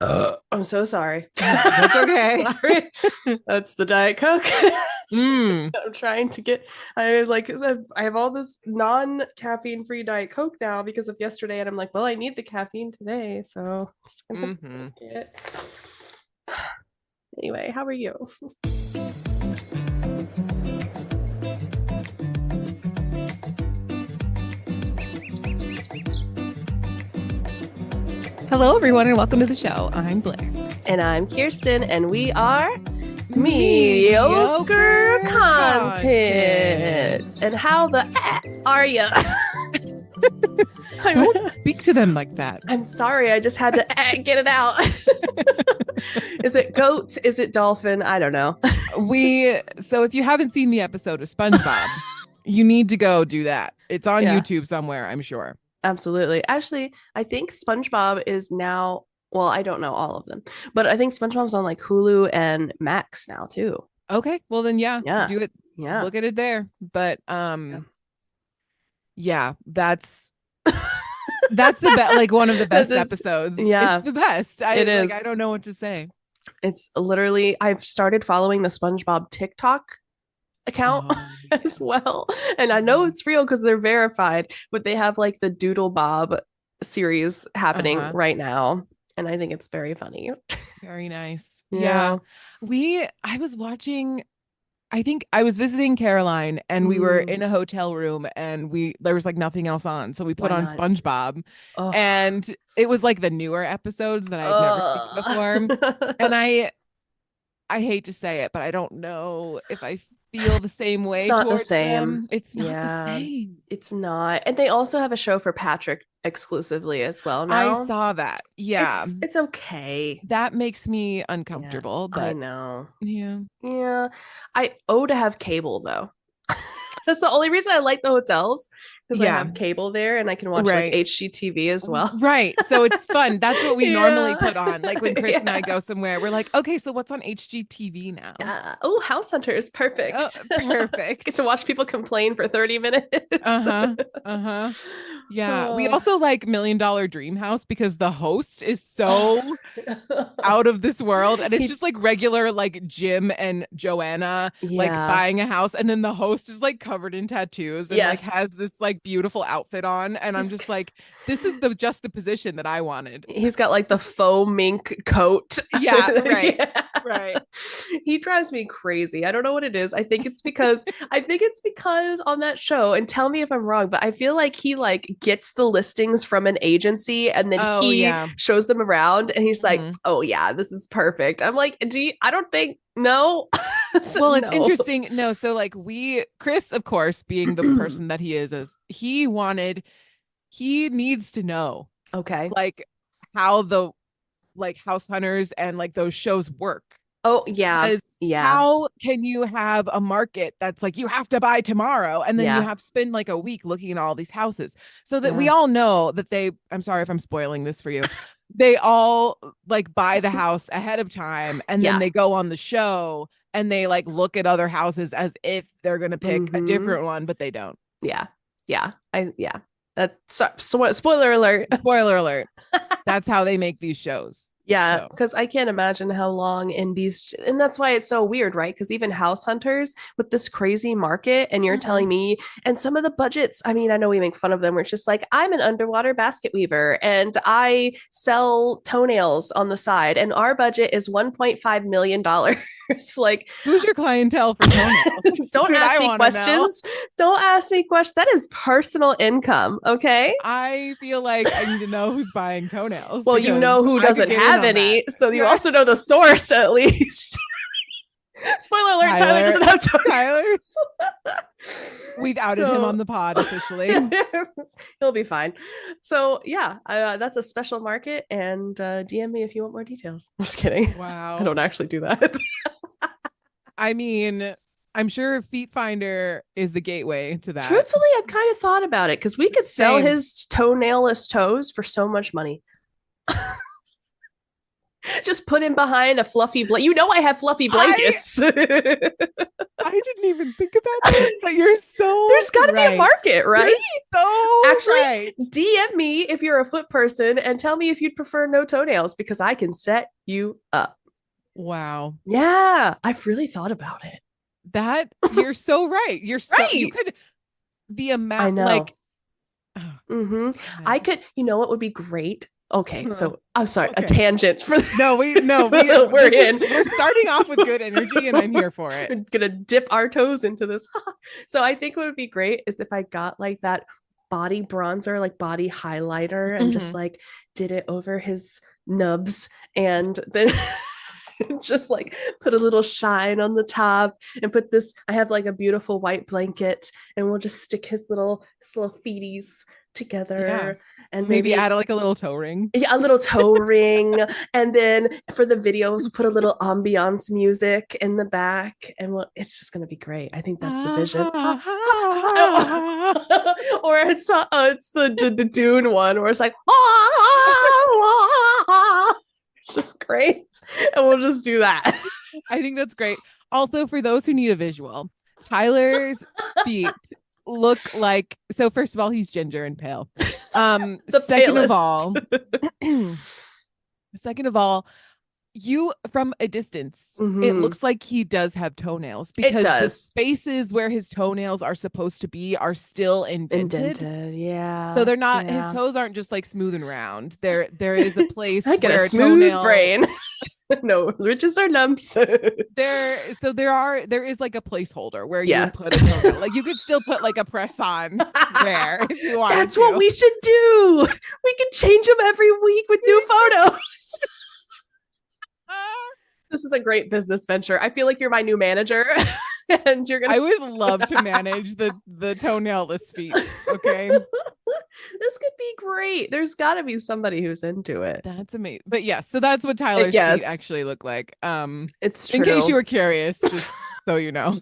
I'm so sorry. That's okay. Sorry. That's the Diet Coke. Mm, I'm trying to get. I have all this non-caffeine free Diet Coke now because of yesterday, and I'm like, well, I need the caffeine today, so I'm just gonna hmm drink it. Anyway, how are you? Hello, everyone, and welcome to the show. I'm Blair. And I'm Kirsten, and we are mediocre Mediocre content. And how the are you? Don't speak to them like that. I'm sorry, I just had to get it out. Is it goat? Is it dolphin? I don't know. So if you haven't seen the episode of SpongeBob, you need to go do that. It's on Yeah. YouTube somewhere, I'm sure. Absolutely. Actually, I think SpongeBob is now, well, I don't know all of them, but I think SpongeBob's on like Hulu and Max now too. Okay, well then, yeah, Yeah. do it. Yeah. Look at it there. But yeah, that's the best, like one of the best episodes. Yeah, It's the best. it is. I don't know what to say. It's literally, I've started following the SpongeBob TikTok account Oh, as well. And I know it's real because they're verified, but they have like the Doodle Bob series happening right now. And I think it's very funny. very nice. Yeah. I was watching, I think I was visiting Caroline and we were in a hotel room and there was like nothing else on. So we put Why on not? SpongeBob Oh. and it was like the newer episodes that I had never seen before. And I hate to say it, but I don't know if I feel the same It's way not the towards same. them. It's not the Yeah, same. it's not. And they also have a show for Patrick exclusively as well I now. saw that. Yeah. It's okay. That makes me Yeah, uncomfortable, I but know. yeah. Yeah. I owe to have cable though. That's the only reason I like the hotels because I Yeah. have cable there and I can watch like Right. HGTV as well. Right. So it's fun. That's what we normally Yeah. put on. Like when Chris and I Yeah. go somewhere, we're like, okay, so what's on HGTV now? Yeah. Oh, House Hunters, Oh, perfect. Get to perfect. watch people complain for 30 minutes. Uh-huh. Uh-huh. Yeah. We Oh. also like $1 Million Dream House because the host is so out of this world. And it's He, just like regular, like Jim and Joanna, like yeah. buying a house. And then the host is like covered in tattoos and like Yes. has this like beautiful outfit on. And I'm He's just like, this is the juxtaposition that I wanted. he's got like the faux mink coat. Yeah, right. Yeah. Right. He drives me crazy. I don't know what it is. I think it's because on that show, and tell me if I'm wrong, but I feel like he like gets the listings from an agency and then Oh, he yeah. shows them around and he's like, Mhm. "Oh yeah, this is perfect." I'm like, I don't think no." Well, it's No. interesting. No, so like Chris, of course, being the person that he is he needs to know Okay. like how the like House Hunters and like those shows work. Oh yeah. Because Yeah. how can you have a market that's like you have to buy tomorrow and then you Yeah. have to spend like a week looking at all these houses so that we Yeah. all know that I'm sorry if I'm spoiling this for you. They all like buy the house ahead of time and then Yeah. they go on the show and they like look at other houses as if they're going to pick a Mhm. different one, but they don't. Yeah. Yeah. Yeah. Spoiler alert. Spoiler alert. That's how they make these shows. Yeah, So, because I can't imagine how long in these, and that's why it's so weird, right? Because even house hunters with this crazy market, and you're mhm. telling me, and some of the budgets, I mean, I know we make fun of them, where it's just like, I'm an underwater basket weaver and I sell toenails on the side, and our budget is $1.5 million. Like, Who's your clientele for toenails? That's don't what ask I me want to know. questions. Don't ask me questions. That is personal income. Okay. I feel like I need to know who's buying toenails Well, you know because who I could doesn't get in have on that. any, so you Right. also know the source at least. Spoiler alert, Tyler Tyler, doesn't have Tyler, toenails. we've outed him on So the pod officially. he'll be fine. So yeah, that's a special market, and DM me if you want more details. I'm just kidding. I Wow. don't actually do that. I mean, I'm sure Feet Finder is the gateway to that. Truthfully, I've kind of thought about it because we could sell Same. his toenailless toes for so much money. Just put him behind a fluffy blanket. You know I have fluffy blankets. I didn't even think about this, but you're so There's got to be a market, right? You're so Actually, right. DM me if you're a foot person and tell me if you'd prefer no toenails because I can set you up. Wow. Yeah, I've really thought about it. That you're so right. You're so Right. you could the amount I know. like I could, you know what would be great? Okay, so I'm sorry, a Okay. tangent for we're starting off with good energy and I'm here for it. We're gonna dip our toes into this. So I think what would be great is if I got like that body bronzer, like body highlighter, and just like did it over his nubs and then just like put a little shine on the top and put this. I have like a beautiful white blanket and we'll just stick his little feeties together and maybe add like a little toe ring. Yeah, a little toe ring. And then for the videos, put a little ambiance music in the back. And it's just going to be great. I think that's the vision. Or it's the Dune one where it's like, it's just great. And we'll just do that. I think that's great. Also, for those who need a visual, Tyler's feet look like, so first of all, he's ginger and pale. Second of all, you from a distance, it looks like he does have toenails because the spaces where his toenails are supposed to be are still indented. Yeah. So they're not, his toes aren't just like smooth and round. There is a place I get where a smooth brain. No ridges or lumps. There is like a placeholder where you put a toenail. Like you could still put like a press on there if you want. That's what we should do. We can change them every week with new photos. This is a great business venture. I feel like you're my new manager. And you're gonna I would love to manage the toenailless feet. Okay. This could be great. There's got to be somebody who's into it. That's amazing. But yes, so that's what Tyler's feet actually look like. It's true. In case you were curious, just so you know.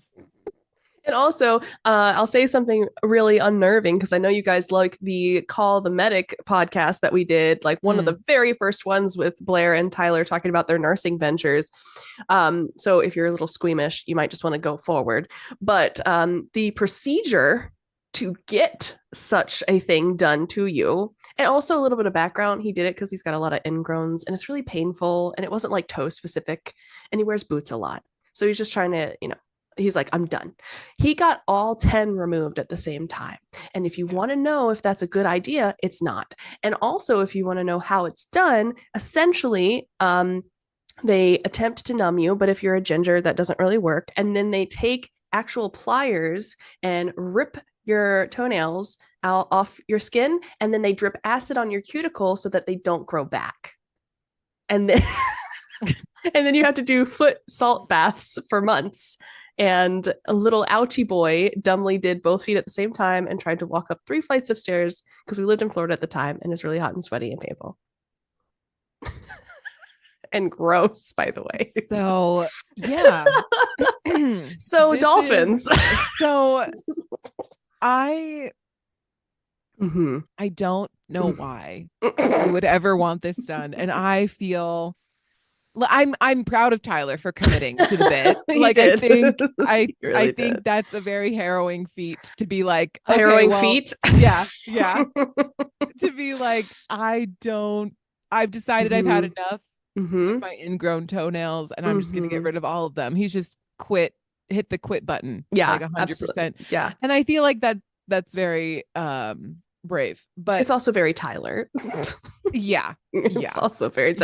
And also, I'll say something really unnerving because I know you guys like the Call the Medic podcast that we did, like one of the very first ones with Blair and Tyler talking about their nursing ventures. So if you're a little squeamish, you might just want to go forward. But the procedure to get such a thing done to you, and also a little bit of background, he did it because he's got a lot of ingrowns and it's really painful and it wasn't like toe specific, and he wears boots a lot. So he's just trying to, he's like, I'm done. He got all 10 removed at the same time. And if you want to know if that's a good idea, it's not. And also, if you want to know how it's done, essentially, they attempt to numb you, but if you're a ginger, that doesn't really work. And then they take actual pliers and rip your toenails out off your skin, and then they drip acid on your cuticle so that they don't grow back. And then and then you have to do foot salt baths for months. And a little ouchie boy dumbly did both feet at the same time and tried to walk up 3 flights of stairs because we lived in Florida at the time and it's really hot and sweaty and painful. And gross, by the way. So, yeah. So Dolphins. I don't know why you would ever want this done. And I feel I'm proud of Tyler for committing to the bit. Like I think that's a very harrowing feat to be like, okay, harrowing feat. Yeah. To be like, I've decided I've had enough with my ingrown toenails and I'm just gonna get rid of all of them. He's just hit the quit button. Yeah, like 100%. Absolutely. Yeah. And I feel like that's very brave, but it's also very Tyler. It's also very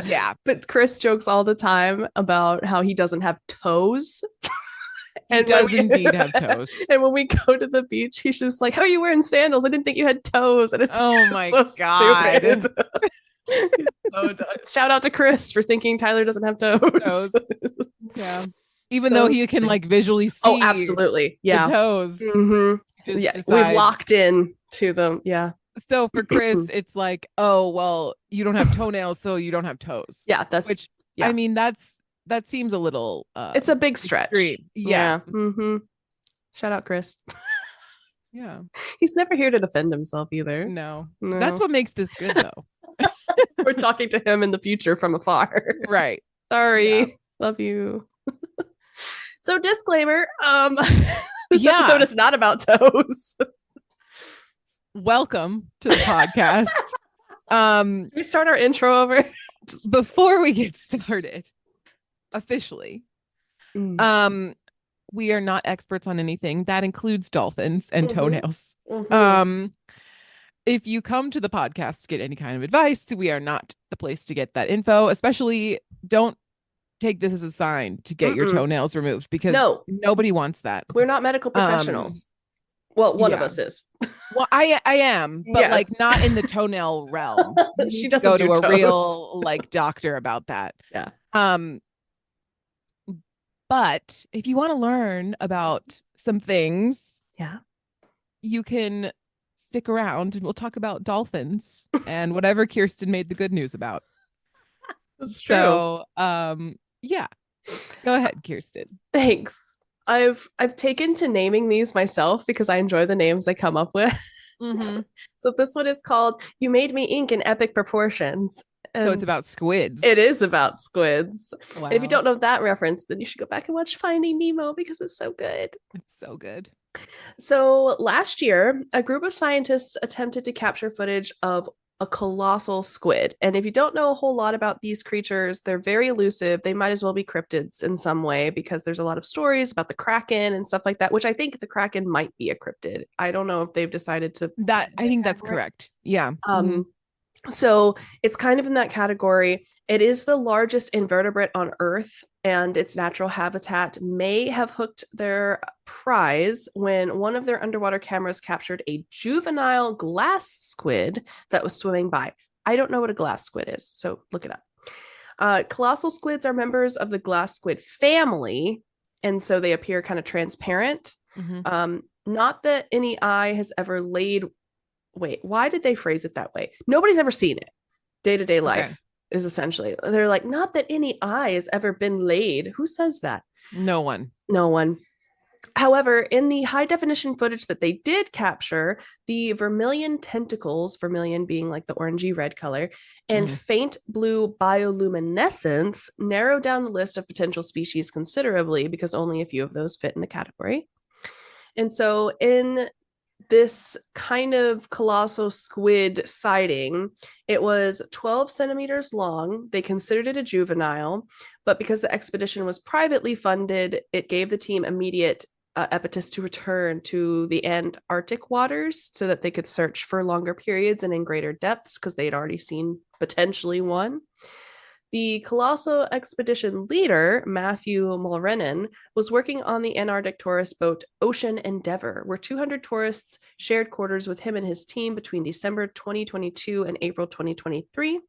but Chris jokes all the time about how he doesn't have toes. And he does indeed have toes. And when we go to the beach, he's just like, how are you wearing sandals? I didn't think you had toes. And it's my so God. Stupid. So shout out to Chris for thinking Tyler doesn't have toes. Yeah. Even though he can like visually see. Oh, absolutely. Yeah. The toes. Yeah. We've locked in to them. Yeah. So for Chris, it's like, oh, well, you don't have toenails, so you don't have toes. Yeah. I mean, that seems a little it's a big stretch. Yeah. Shout out Chris. Yeah. He's never here to defend himself either. No. That's what makes this good though. We're talking to him in the future from afar. Right. Yeah. Sorry. Love you. So disclaimer, this episode Yeah. is not about toes. Welcome to the podcast. Can we start our intro over? Before we get started officially, we are not experts on anything. That includes dolphins and toenails. If you come to the podcast to get any kind of advice, we are not the place to get that info. Especially don't take this as a sign to get your toenails removed, because nobody wants that. We're not medical professionals. Well, one of us is. Well, I am, but yes. like not in the toenail realm. She doesn't go do to toes. A real like doctor about that. Yeah. But if you want to learn about some things, you can stick around and we'll talk about dolphins and whatever Kirsten made the good news about. That's true. So, yeah. Go ahead, Kirsten. Thanks. I've taken to naming these myself because I enjoy the names I come up with. So this one is called "You Made Me Ink in Epic Proportions." So it's about squids. It is about squids. Wow. And if you don't know that reference, then you should go back and watch Finding Nemo because it's so good. It's so good. So last year, a group of scientists attempted to capture footage of a colossal squid. And if you don't know a whole lot about these creatures, they're very elusive. They might as well be cryptids in some way because there's a lot of stories about the Kraken and stuff like that, which I think the Kraken might be a cryptid. I don't know if they've decided to. I think that's correct. Yeah. So it's kind of in that category. It is the largest invertebrate on Earth, and its natural habitat may have hooked their prize when one of their underwater cameras captured a juvenile glass squid that was swimming by. I don't know what a glass squid is, so look it up. Colossal squids are members of the glass squid family, and so they appear kind of transparent. Not that any eye has ever laid. Wait, why did they phrase it that way? Nobody's ever seen it. Day-to-day life is essentially. They're like, not that any eye has ever been laid. Who says that? No one. However, in the high definition footage that they did capture, the vermilion tentacles, vermilion being like the orangey red color, and faint blue bioluminescence narrowed down the list of potential species considerably because only a few of those fit in the category. And so in this kind of colossal squid sighting, it was 12 centimeters long. They considered it a juvenile, but because the expedition was privately funded, it gave the team immediate impetus to return to the Antarctic waters so that they could search for longer periods and in greater depths because they had already seen potentially one. The colossal expedition leader, Matthew Mulrennan, was working on the Antarctic tourist boat Ocean Endeavour, where 200 tourists shared quarters with him and his team between December 2022 and April 2023.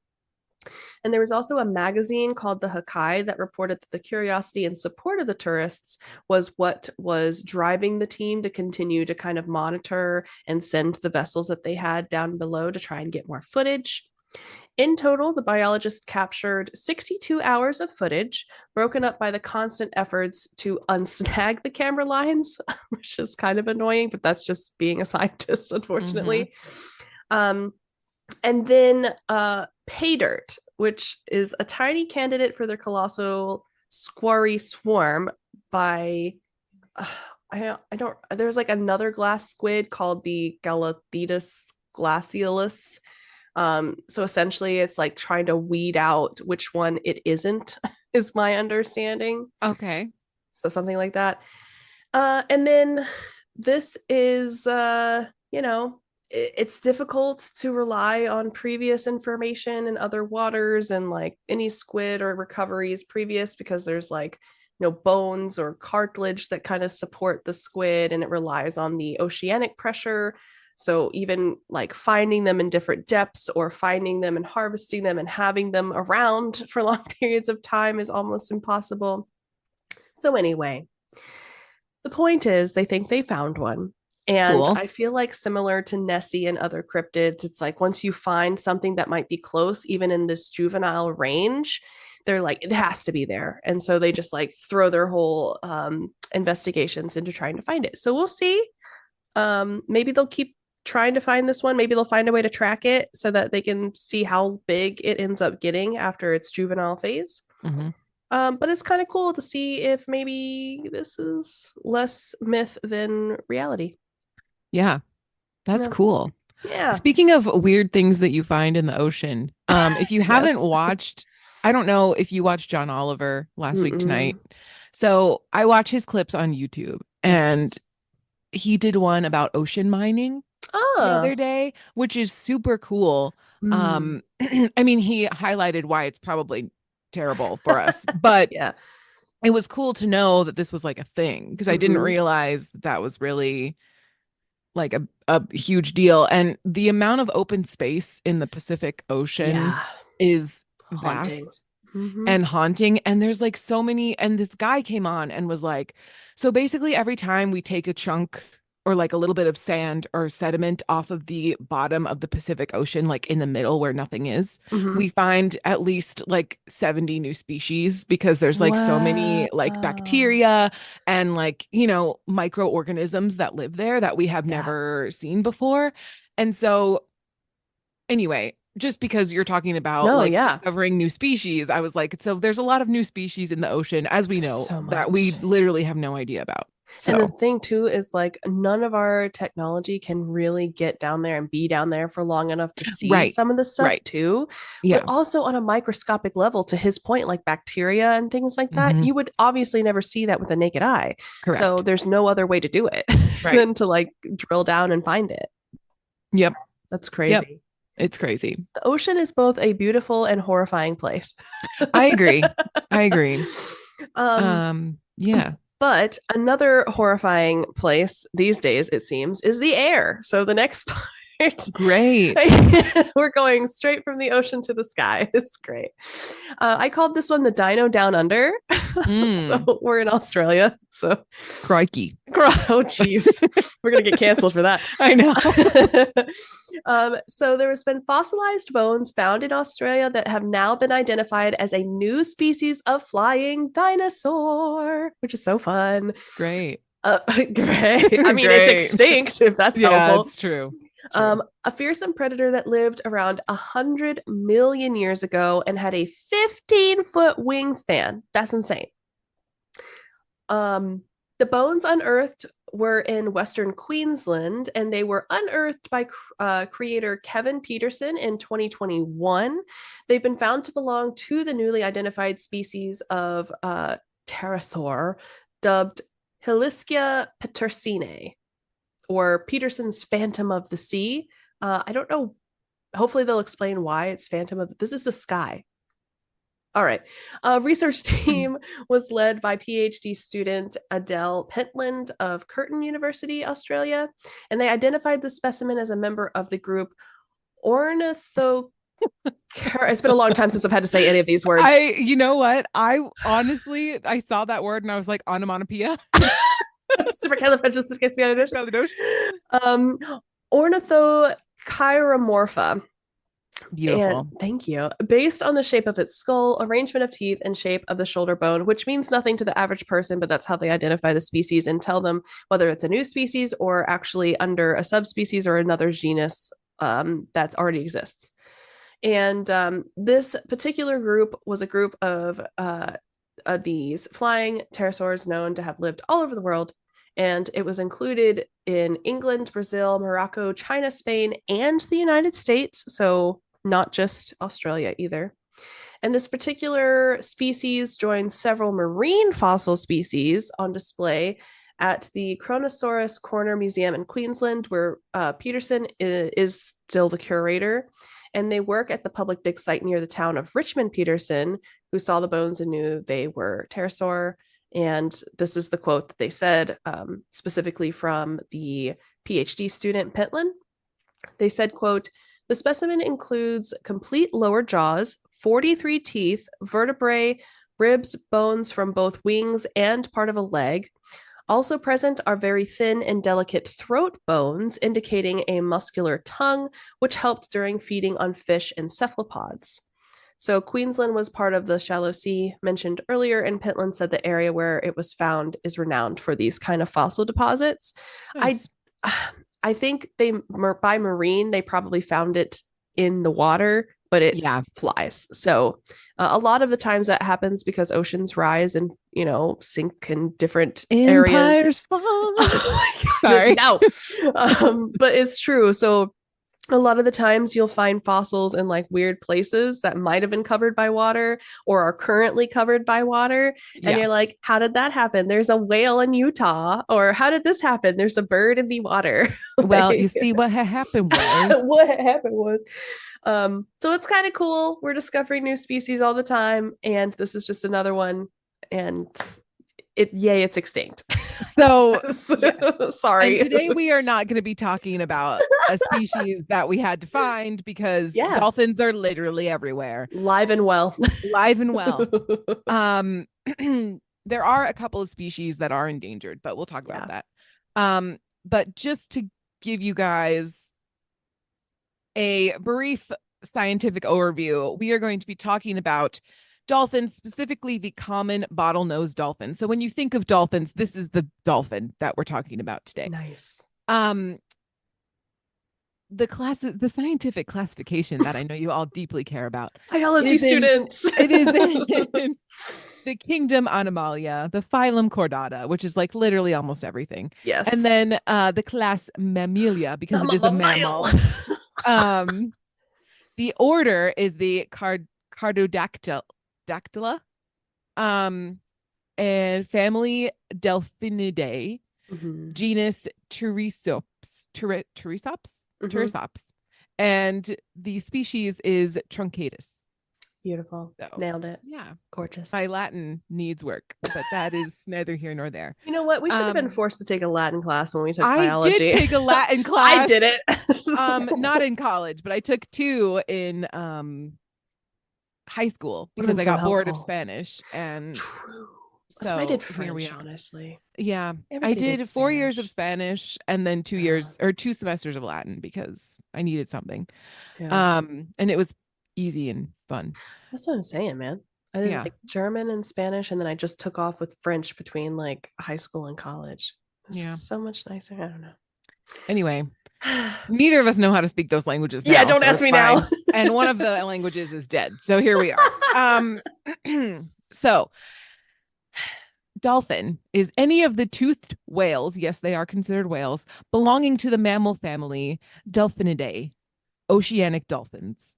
And there was also a magazine called The Hakai that reported that the curiosity and support of the tourists was what was driving the team to continue to kind of monitor and send the vessels that they had down below to try and get more footage. In total, the biologists captured 62 hours of footage, broken up by the constant efforts to unsnag the camera lines, which is kind of annoying, but that's just being a scientist, unfortunately. And then pay dirt, which is a tiny candidate for their colossal squarry swarm by... I don't... There's like another glass squid called the Galathetus glacialis. So essentially it's like trying to weed out which one it isn't, is my understanding. Okay. So something like that. And then this is, it's difficult to rely on previous information in other waters and like any squid or recoveries previous because there's like bones or cartilage that kind of support the squid and it relies on the oceanic pressure. So even like finding them in different depths or finding them and harvesting them and having them around for long periods of time is almost impossible. So anyway, the point is they think they found one. And I feel like similar to Nessie and other cryptids, it's like once you find something that might be close, even in this juvenile range, they're like, it has to be there. And so they just like throw their whole investigations into trying to find it. So we'll see. Maybe they'll keep trying to find this one. Maybe they'll find a way to track it so that they can see how big it ends up getting after its juvenile phase. But it's kind of cool to see if maybe this is less myth than reality. Yeah, that's Yeah. cool. Yeah. Speaking of weird things that you find in the ocean, if you haven't Yes. watched, I don't know if you watched John Oliver last week tonight. Mm-mm. So I watch his clips on YouTube, and Yes. he did one about ocean mining the other Ah. day, which is super cool. Mm. I mean, he highlighted why it's probably terrible for us, but Yeah. it was cool to know that this was like a thing because I didn't Hmm. realize that was really like a huge deal. And the amount of open space in the Pacific Ocean Yeah. is Haunting. vast Hmm. and haunting. And there's like so many. And this guy came on and was like, so basically, every time we take a chunk or like a little bit of sand or sediment off of the bottom of the Pacific Ocean, like in the middle where nothing is, Hmm. we find at least like 70 new species because there's like so many like Wow. bacteria and like, microorganisms that live there that we have Yeah. never seen before. And so anyway, just because you're talking about No, like yeah. discovering new species, I was like, so there's a lot of new species in the ocean, as we There's know, so that we much. literally have no idea about. And the So, thing too is like none of our technology can really get down there and be down there for long enough to see right, some of the stuff right. too. But Yeah. also on a microscopic level, to his point, like bacteria and things like that, Hmm. you would obviously never see that with the naked eye. So Correct. there's no other way to do it Right. than to like drill down and find it. Yep. That's Yep. crazy. It's crazy. The ocean is both a beautiful and horrifying place. I agree. I agree. um, Yeah. But another horrifying place these days, it seems, is the air. So the next part, Great. we're going straight from the ocean to the sky. It's great. I called this one the Dino Down Under. Mm. So we're in Australia. So, Crikey. oh, geez, we're going to get canceled for that. I know. So there has been fossilized bones found in Australia that have now been identified as a new species of flying dinosaur, which is so fun. It's great. Great. I mean, it's Great. extinct if that's Yeah, helpful. it's true. It's true. A fearsome predator that lived around 100 million years ago and had a 15-foot wingspan. That's insane. Um, the bones unearthed were in Western Queensland, and they were unearthed by creator Kevin Peterson in 2021. They've been found to belong to the newly identified species of pterosaur, dubbed Heliscia petersinae, or Peterson's Phantom of the Sea. I don't know. Hopefully, they'll explain why it's Phantom of. This is the sky. All right. A research team was led by PhD student Adele Pentland of Curtin University, Australia, and they identified the specimen as a member of the group Ornitho. It's been a long time since I've had to say any of these words. You know what? I saw that word and I was like, onomatopoeia. Supercalifragilisticexpialidocious. Um, Ornithocyromorpha. And Beautiful. thank you. Based on the shape of its skull, arrangement of teeth, and shape of the shoulder bone, which means nothing to the average person, but that's how they identify the species and tell them whether it's a new species or actually under a subspecies or another genus that already exists. And this particular group was a group of these flying pterosaurs known to have lived all over the world. And it was included in England, Brazil, Morocco, China, Spain, and the United States. So not just Australia either. And this particular species joins several marine fossil species on display at the Kronosaurus Corner Museum in Queensland, where Peterson is still the curator. And they work at the public dig site near the town of Richmond Peterson, who saw the bones and knew they were pterosaur. And this is the quote that they said, specifically from the PhD student Pentland. They said, quote, "The specimen includes complete lower jaws, 43 teeth, vertebrae, ribs, bones from both wings and part of a leg. Also present are very thin and delicate throat bones, indicating a muscular tongue, which helped during feeding on fish and cephalopods." So Queensland was part of the shallow sea mentioned earlier, and Pentland said the area where it was found is renowned for these kind of fossil deposits. I Nice. I think they by marine they probably found it in the water but it Yeah. flies. So a lot of the times that happens because oceans rise and, sink in different areas. Empires fall. Oh Sorry. no. But it's true. So a lot of the times you'll find fossils in like weird places that might have been covered by water or are currently covered by water. And Yeah. you're like, how did that happen? There's a whale in Utah. Or how did this happen? There's a bird in the water. Well, you Like, see what happened was what happened was. So it's kind of cool. We're discovering new species all the time. And this is just another one. And it's extinct. so yes. And Sorry. today we are not going to be talking about a species that we had to find because Yeah. dolphins are literally everywhere. Live and well. Live and well. Um there are a couple of species that are endangered, but we'll talk about that. But just to give you guys a brief scientific overview, we are going to be talking about dolphins, specifically the common bottlenose dolphin. So when you think of dolphins, this is the dolphin that we're talking about today. Nice. The scientific classification that I know you all deeply care about. Biology students. It is in the kingdom Animalia, the phylum Chordata, which is like literally almost everything. Yes. And then the class Mammalia, because it is a mammal. The order is the Cardodactyla, and family Delphinidae, genus Turisops, and the species is Truncatus. Beautiful. So, nailed it. Yeah. Gorgeous. My Latin needs work, but that is neither here nor there. You know what? We should have been forced to take a Latin class when we took biology. I did take a Latin class. I did it. Not in college, but I took 2 in high school because I got bored of Spanish. And true. So I did French, honestly. Yeah. I did 4 years of Spanish and then 2 years or 2 semesters of Latin because I needed something. Yeah. And it was easy and fun. That's what I'm saying, man. I did like German and Spanish, and then I just took off with French between like high school and college. It's so much nicer. I don't know. Anyway, neither of us know how to speak those languages now. Yeah, don't ask me now. And one of the languages is dead. So here we are. So dolphin is any of the toothed whales, yes, they are considered whales, belonging to the mammal family Delphinidae, oceanic dolphins,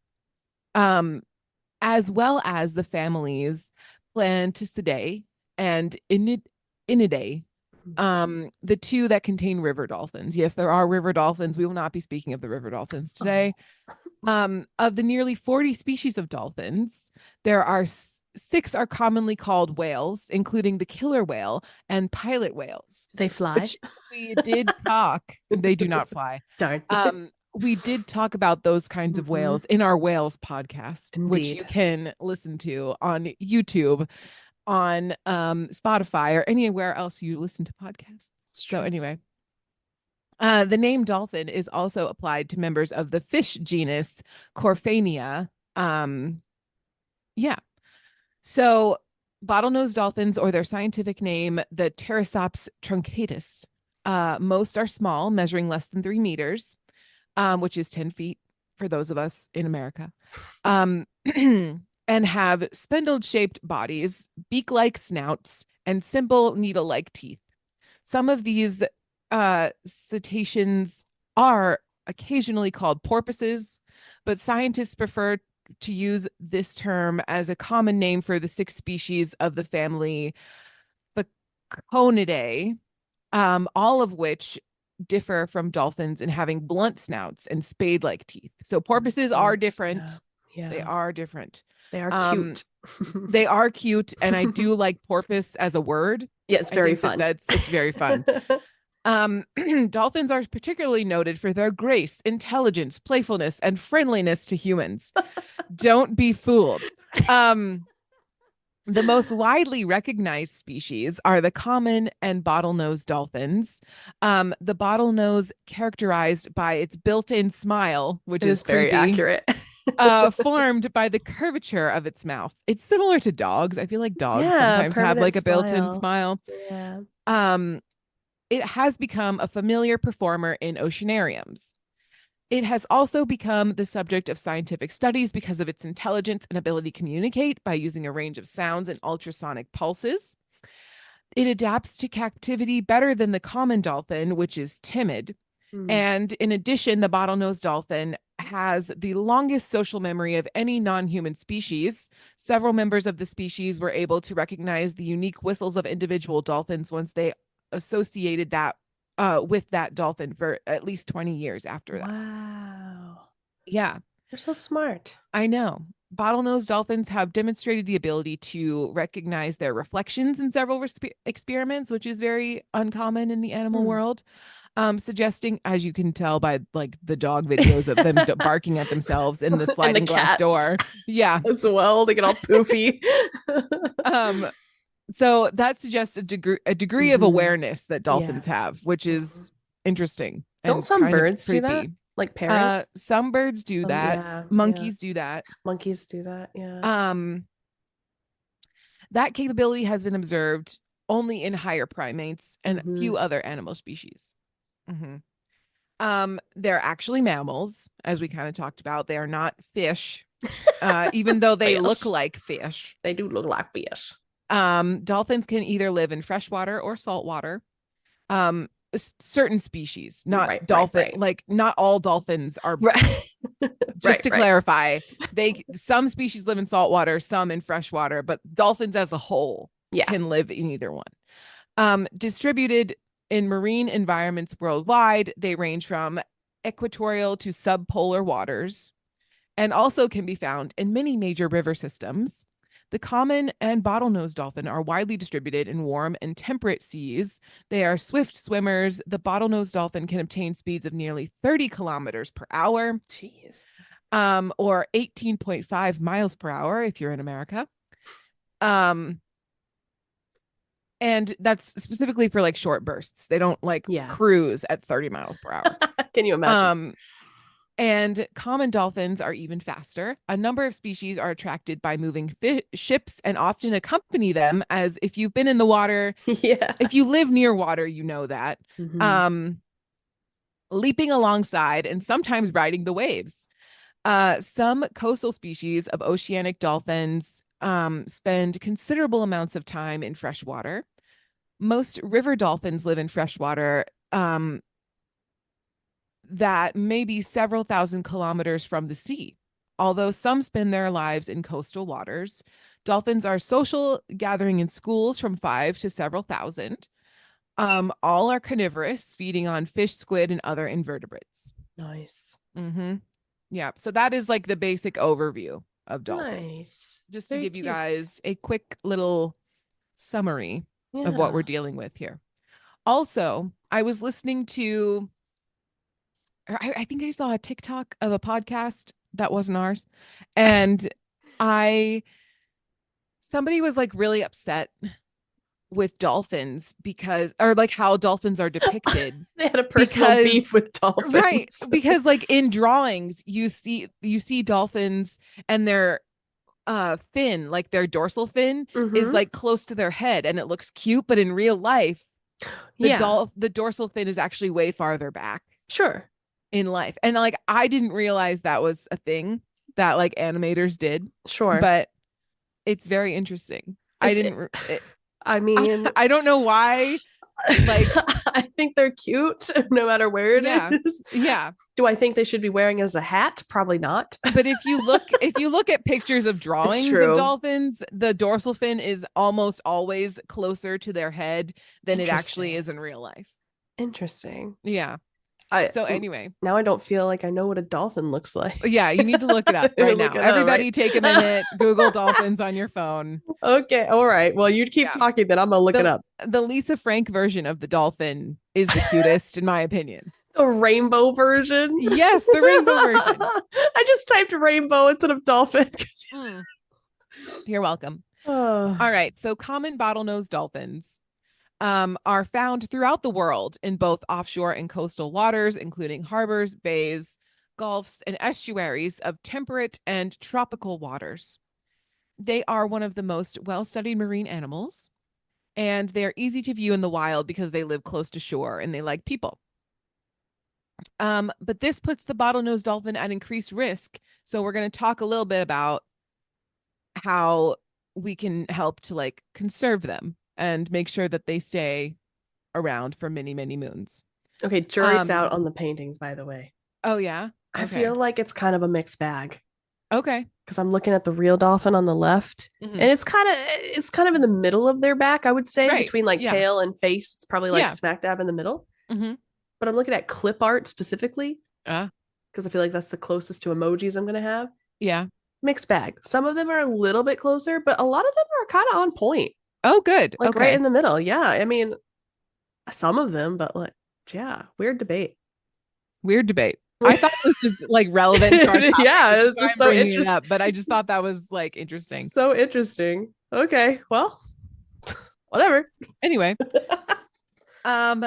as well as the families Planticidae and Inidae, the 2 that contain river dolphins. Yes, there are river dolphins. We will not be speaking of the river dolphins today. Of the nearly 40 species of dolphins, there are 6 are commonly called whales, including the killer whale and pilot whales. They fly. We did talk. They do not fly. Darn. We did talk about those kinds of whales in our whales podcast, which you can listen to on YouTube, on Spotify, or anywhere else you listen to podcasts. So anyway, the name dolphin is also applied to members of the fish genus Corphania. So bottlenose dolphins, or their scientific name, the Pterosaps truncatus. Most are small, measuring less than 3 meters, which is 10 feet for those of us in America, and have spindle-shaped bodies, beak-like snouts, and simple needle-like teeth. Some of these cetaceans are occasionally called porpoises, but scientists prefer to use this term as a common name for the 6 species of the family Phaconidae, all of which differ from dolphins in having blunt snouts and spade-like teeth. So porpoises are different. Yeah. They are different. They are cute. They are cute, and I do like porpoise as a word. Yeah, it's very fun. It's very fun. Dolphins are particularly noted for their grace, intelligence, playfulness, and friendliness to humans. Don't be fooled. The most widely recognized species are the common and bottlenose dolphins. The bottlenose, characterized by its built-in smile, which is very accurate, formed by the curvature of its mouth. It's similar to dogs. I feel like dogs sometimes have like a built-in smile. Yeah. It has become a familiar performer in oceanariums. It has also become the subject of scientific studies because of its intelligence and ability to communicate by using a range of sounds and ultrasonic pulses. It adapts to captivity better than the common dolphin, which is timid. Mm. And in addition, the bottlenose dolphin has the longest social memory of any non-human species. Several members of the species were able to recognize the unique whistles of individual dolphins once they associated that with that dolphin for at least 20 years after that. Wow. Yeah, You're so smart. I know. Bottlenose dolphins have demonstrated the ability to recognize their reflections in several experiments, which is very uncommon in the animal Hmm. world. Suggesting, as you can tell by like the dog videos of them barking at themselves in the And the sliding glass cats door. Yeah. as well. They get all poofy. Um, so that suggests a degree of Hmm. awareness that Yeah. dolphins have, which Mhm. is interesting Don't and some kind of birds do that? creepy. Like parrots? Some birds do that, Yeah, yeah. monkeys do that. Monkeys do that. Yeah. Um, that capability has been observed only in higher primates and a Hmm. few other animal species. Mhm. They're actually mammals, as we kind of talked about. They are not fish, even though they look Fish. like fish. They do look like fish. Dolphins can either live in freshwater or saltwater. Certain species, not Right, right, dolphin, right. like not all dolphins are. Right. Just Right, to right. clarify, some species live in saltwater, some in freshwater, but dolphins as a whole Yeah. can live in either one. Distributed in marine environments worldwide, they range from equatorial to subpolar waters and also can be found in many major river systems. The common and bottlenose dolphin are widely distributed in warm and temperate seas. They are swift swimmers. The bottlenose dolphin can obtain speeds of nearly 30 kilometers per hour, Jeez. or 18.5 miles per hour if you're in America. Um, and that's specifically for like short bursts. They don't like Yeah. cruise at 30 miles per hour. Can you imagine? Um, and common dolphins are even faster. A number of species are attracted by moving ships and often accompany them, as if you've been in the water, Yeah. if you live near water, you know that. Hmm. Um, Leaping alongside and sometimes riding the waves. Some coastal species of oceanic dolphins spend considerable amounts of time in fresh water. Most river dolphins live in freshwater that may be several thousand kilometers from the sea. Although some spend their lives in coastal waters, dolphins are social, gathering in schools from 5 to several thousand. All are carnivorous, feeding on fish, squid, and other invertebrates. Nice. Mm-hmm. Yeah. So that is like the basic overview of dolphins, Nice. just to Very give you cute. guys a quick little summary of what Yeah. we're dealing with here. Also, I was listening to, I think I saw a TikTok of a podcast that wasn't ours. And I, somebody was like really upset with dolphins because, or like how dolphins are depicted They had a personal because, beef with right, dolphins. because like in drawings, you see dolphins and their fin, like their dorsal fin is Hmm. like close to their head and it looks cute, but in real life, Yeah. the dorsal fin is actually way farther back Sure. in life. And like I didn't realize that was a thing that like animators did, Sure. but it's very interesting. I It's, didn't it, I mean, I don't know why, like, I think they're cute no matter where it yeah. is. Yeah. Do I think they should be wearing it as a hat? Probably not. But if you look at pictures of It's drawings of true. dolphins, the dorsal fin is almost always closer to their head than it actually Interesting. is in real life. Interesting. Yeah. I So anyway, now I don't feel like I know what a dolphin looks like. yeah, you need to look it up right Look now. it up, right? Everybody take a minute, Google dolphins on your phone. Okay, all right. Well, you keep Yeah. talking, then I'm gonna look it The up. the Lisa Frank version of the dolphin is the cutest in my opinion. The rainbow version. Yes, the rainbow version. I just typed rainbow instead of dolphin. Mm. You're welcome. Oh. All right, so common bottlenose dolphins are found throughout the world in both offshore and coastal waters, including harbors, bays, gulfs, and estuaries of temperate and tropical waters. They are one of the most well-studied marine animals, and they are easy to view in the wild because they live close to shore and they like people. But this puts the bottlenose dolphin at increased risk. So we're going to talk a little bit about how we can help to like conserve them and make sure that they stay around for many, many moons. Okay, jury's out Um, on the paintings, by the way. oh yeah. I Okay. feel like it's kind of a mixed bag Okay. because I'm looking at the real dolphin on the left, Hmm. and it's kind of in the middle of their back, I would say, Right. between like Yeah. tail and face. It's probably like Yeah. smack dab in the middle. Hmm. But I'm looking at clip art specifically Uh, because I feel like that's the closest to emojis I'm gonna have. yeah. Mixed bag. Some of them are a little bit closer, but a lot of them are kind of on point, Oh, good. like right Okay. in the middle. Yeah, I mean, some of them, but like, yeah, weird debate. Weird debate. I thought it was just like relevant to our topic, Yeah, which is it's why just I'm so bringing it interesting. up. But I just thought that was like interesting. So interesting. Okay, well, whatever. Anyway, um,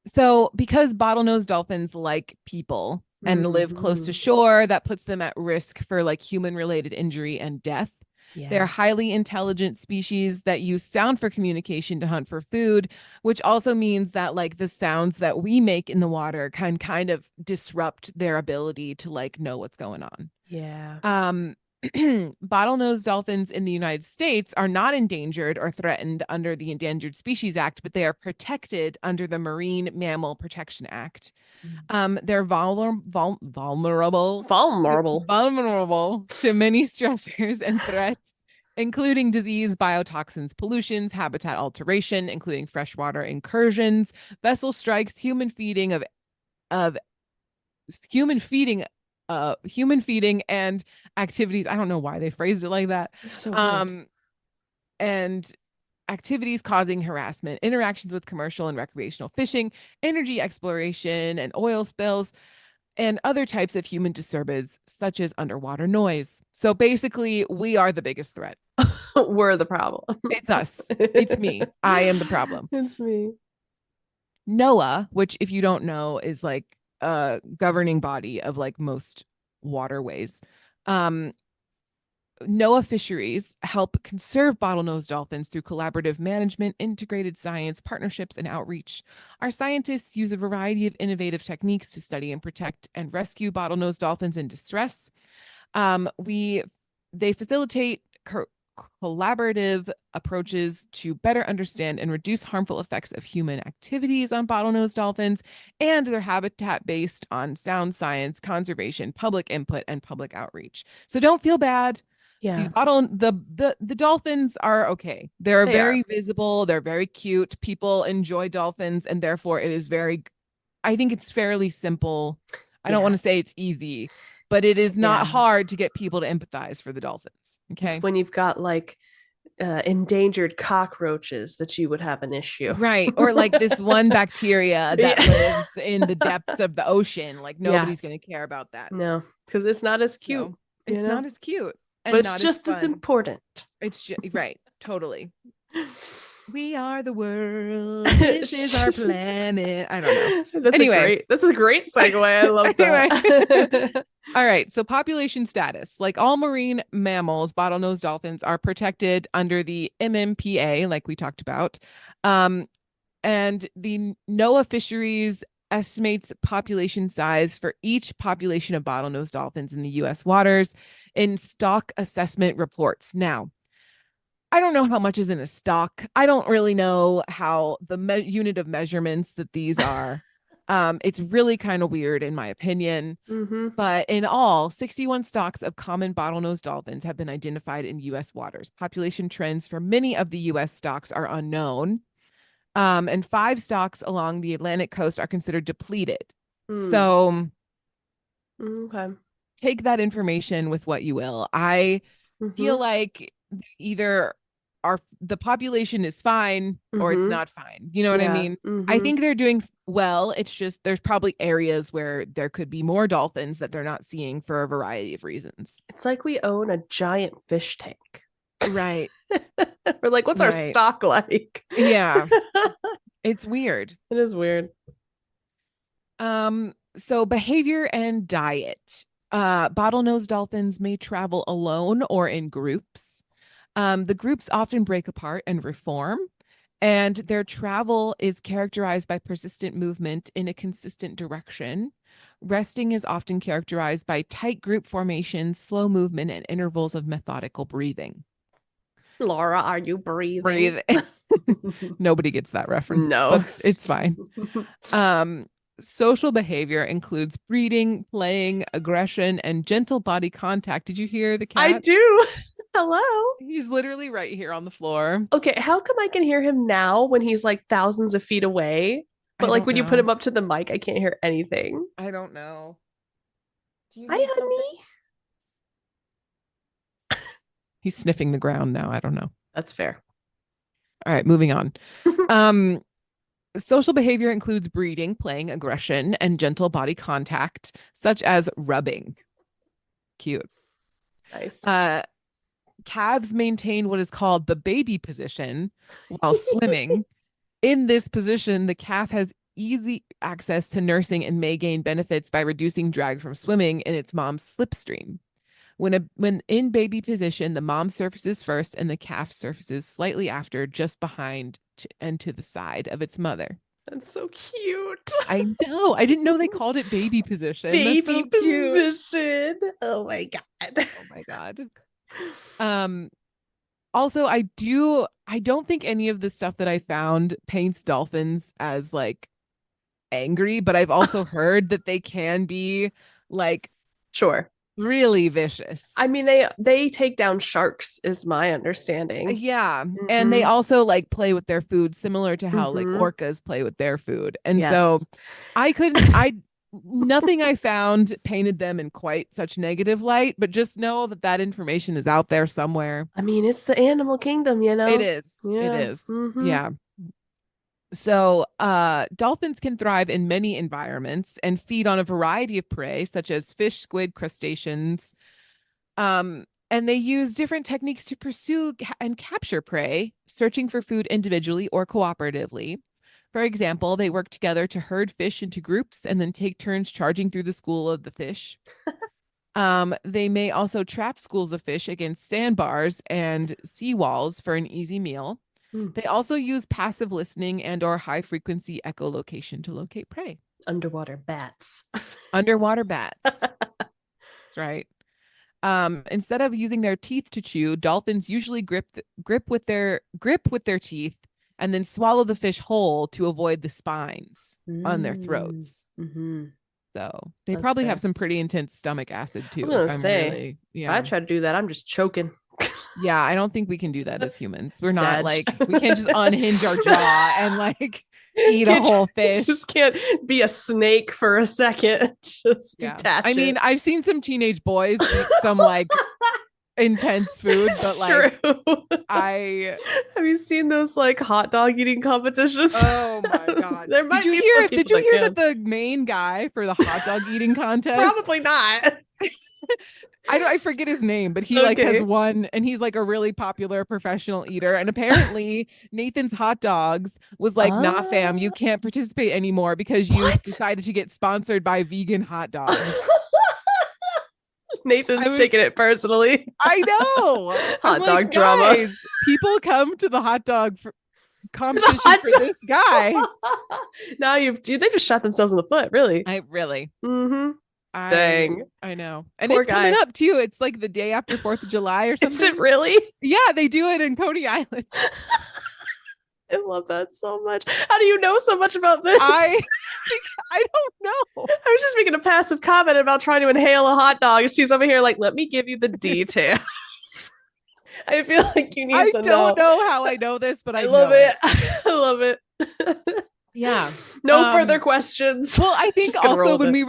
so because bottlenose dolphins like people and live close to Mhm. shore, that puts them at risk for like human-related injury and death. They're Yeah. highly intelligent species that use sound for communication to hunt for food, which also means that like the sounds that we make in the water can kind of disrupt their ability to like know what's going on. Yeah. Um, bottlenose dolphins in the United States are not endangered or threatened under the Endangered Species Act, but they are protected under the Marine Mammal Protection Act. They're Vulnerable. vulnerable to many stressors and threats, including disease, biotoxins, pollutions, habitat alteration, including freshwater incursions, vessel strikes, of human feeding human feeding and activities. I don't know why they phrased it like that. It's so weird. Um and activities causing harassment, interactions with commercial and recreational fishing, energy exploration and oil spills, and other types of human disturbance such as underwater noise. So basically, we are the biggest threat. We're the problem. It's us. It's me. I am the problem. It's me. NOAA, which if you don't know is like a governing body of like most waterways. Um, NOAA fisheries help conserve bottlenose dolphins through collaborative management, integrated science, partnerships, and outreach. Our scientists use a variety of innovative techniques to study and protect and rescue bottlenose dolphins in distress. We They facilitate collaborative approaches to better understand and reduce harmful effects of human activities on bottlenose dolphins, and their habitat based on sound science, conservation, public input, and public outreach. So don't feel bad. Yeah, The dolphins are okay. They're they very are. visible, they're very cute. People enjoy dolphins, and therefore it is very, I think it's fairly simple. I don't want Yeah. to say it's easy, but it is not Yeah. hard to get people to empathize for the dolphins. It's Okay. when you've got like endangered cockroaches that you would have an issue. Right. Or like this one bacteria that Yeah. lives in the depths of the ocean. Like Yeah. nobody's going to care about that. No, because it's not as cute, So you it's know, not as cute but and it's not as just as fun. important. It's just right. Totally. We are the world. This is our planet. I don't know. Anyway, That's a great segue. I love anyway. that. All right. So population status. Like all marine mammals, bottlenose dolphins are protected under the MMPA, like we talked about. Um, and the NOAA fisheries estimates population size for each population of bottlenose dolphins in the US waters in stock assessment reports. Now, I don't know how much is in a stock. I don't really know how the unit of measurements that these are. It's really kind of weird in my opinion. Mm-hmm. But in all, 61 stocks of common bottlenose dolphins have been identified in U.S. waters. Population trends for many of the U.S. stocks are unknown. And 5 stocks along the Atlantic coast are considered depleted. Mm. So Okay. take that information with what you will. I Mm-hmm. feel like either the population is fine or it's Mm-hmm. not fine. You know what I Yeah. mean? I Mm-hmm. think they're doing well. It's just there's probably areas where there could be more dolphins that they're not seeing for a variety of reasons. It's like we own a giant fish tank. Right. We're like, what's our Right. stock like? Yeah. It It's weird. is weird. So behavior and diet. Bottlenose dolphins may travel alone or in groups. The groups often break apart and reform, And their travel is characterized by persistent movement in a consistent direction. Resting is often characterized by tight group formation, slow movement, and intervals of methodical breathing. Laura, are you breathing? Breathe. Nobody gets that reference, No. but it's fine. Social behavior includes breeding, playing, aggression, and gentle body contact. Did you hear the I cat? do. Hello. He's literally right here on the floor. Okay, how come I can hear him now when he's like thousands of feet away? But I like don't when you put know. him up to the mic, I can't hear anything. I don't know. Do you Hi, need something? honey. He's sniffing the ground now. I don't know. That's fair. All right, moving on. Social behavior includes breeding, playing, aggression, and gentle body contact, such as rubbing. Cute. Nice. Calves maintain what is called the baby position while swimming. In this position, the calf has easy access to nursing and may gain benefits by reducing drag from swimming in its mom's slipstream. When in baby position, the mom surfaces first and the calf surfaces slightly after, just behind and to the side of its mother. That's so cute. I know. I didn't know they called it baby position. Baby That's so cute. position. Oh my god. Oh my god. Also, I don't think any of the stuff that I found paints dolphins as like angry, but I've also heard that they can be like Sure. really vicious. I mean, they take down sharks, is my understanding. Yeah. And they also like play with their food, similar to how like Mhm. orcas play with their food. And Yes. so nothing I found painted them in quite such negative light, but just know that that information is out there somewhere. I mean, it's the animal kingdom, you know? It is. Yeah. It is. Mhm. Yeah. So, dolphins can thrive in many environments and feed on a variety of prey, such as fish, squid, crustaceans. And they use different techniques to pursue and capture prey, searching for food individually or cooperatively. For example, they work together to herd fish into groups and then take turns charging through the school of the fish. They may also trap schools of fish against sandbars and seawalls for an easy meal. They also use passive listening and or high frequency echolocation to locate prey. Underwater bats. Underwater bats. That's right. Instead of using their teeth to chew, dolphins usually grip with their teeth and then swallow the fish whole to avoid the spines on their throats. Mm-hmm. So they That's probably fair. have some pretty intense stomach acid too. I was gonna I'm say, really, if I try to do that, I'm just choking. yeah, I don't think we can do that as humans. We're not Sag. like, we can't just unhinge our jaw and like eat a whole fish. Just can't be a snake for a second. Just detach I mean, it. I've seen some teenage boys eat some like intense food, but like true. I have you seen those like hot dog eating competitions? Oh my god. There might did you be hear some did people you hear that that the main guy for the hot dog eating contest? Probably not. I forget his name, but he like has won, and he's like a really popular professional eater. And apparently Nathan's Hot Dogs was like, nah, fam, you can't participate anymore because you decided to get sponsored by vegan hot dogs. Nathan's taking it personally. I know. Hot dog drama. People come to the hot dog competition for this guy. Now they've just shot themselves in the foot, really. Mm-hmm. Dang. I know. And Poor it's guy. coming up too. It's like the day after 4th of July or something. Is it really? Yeah, they do it in Coney Island. I love that so much. How do you know so much about this? I don't know. I was just making a passive comment about trying to inhale a hot dog. And she's over here like, let me give you the details. I feel like you need to know. I don't know how I know this, but I love it. I love it. Yeah. No further questions. Well, I think also when we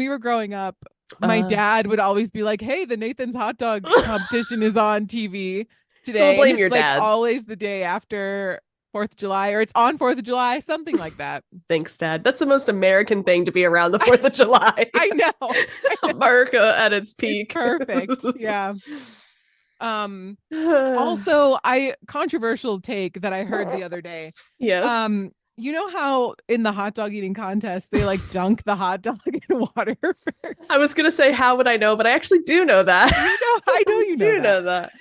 were growing up, my dad would always be like, "Hey, the Nathan's hot dog competition is on TV today." So we'll blame your dad. Always the day after 4th of July, or it's on 4th of July, something like that. Thanks, Dad. That's the most American thing to be around the 4th of July. I know. America at its peak. It's perfect. Yeah. Also, controversial take that I heard the other day. Yes. You know how in the hot dog eating contest they like dunk the hot dog in water I first? was gonna say, how would I know? But I actually do know that. You know, I know I you know do that. know that.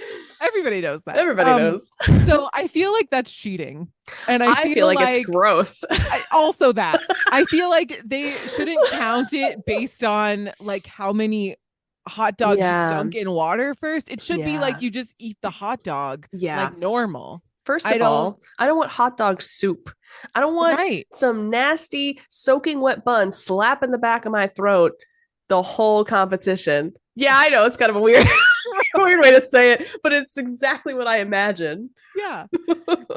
Everybody knows that. Everybody knows. So I feel like that's cheating. And I I feel feel like it's like gross. also that I feel like they shouldn't count it based on like how many hot dogs you Yeah. dunk in water first. It should be like Yeah. you just eat the hot dog Yeah. like normal. First I of don't, all, I don't want hot dog soup. I don't want right. some nasty soaking wet bun slapping the back of my throat the whole competition. Yeah, I know it's kind of a weird weird way to say it, but it's exactly what I imagine. Yeah.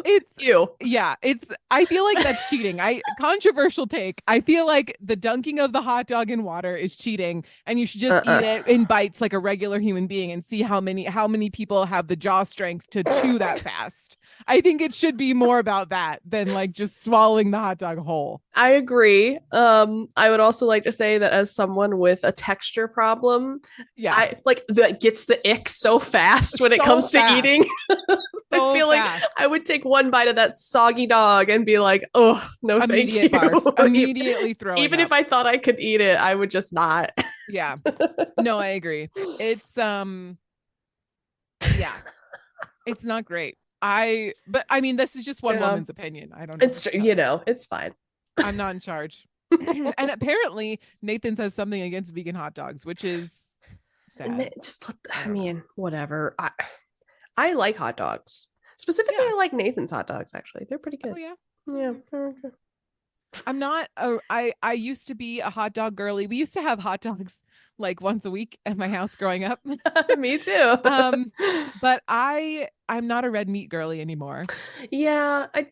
It's You. yeah, it's I feel like that's cheating. I controversial take. I feel like the dunking of the hot dog in water is cheating and you should just eat Uh-uh. it in bites like a regular human being and see how many people have the jaw strength to chew that fast. I think it should be more about that than like just swallowing the hot dog whole. I agree. I would also like to say that as someone with a texture problem, Yeah. I like that gets the ick so fast when it So comes to fast. eating. I So feel like fast. I would take one bite of that soggy dog and be like, "Oh, no, thank Immediate you." barf. Immediately throwing Even if up. I thought I could eat it, I would just not. Yeah. No, I agree. It's yeah. It's not great. But I mean, this is just one Yeah, woman's opinion. I don't know. it's So it's fine. I'm not in charge. And apparently, Nathan says something against vegan hot dogs, which is sad. Just, I I don't know. mean, whatever. I like hot dogs. Specifically, Yeah. I like Nathan's hot dogs. Actually, they're pretty Oh good. yeah. Yeah. I'm not a I used to be a hot dog girly. We used to have hot dogs like once a week at my house growing up. Me too. um, but I'm not a red meat girly anymore. Yeah, I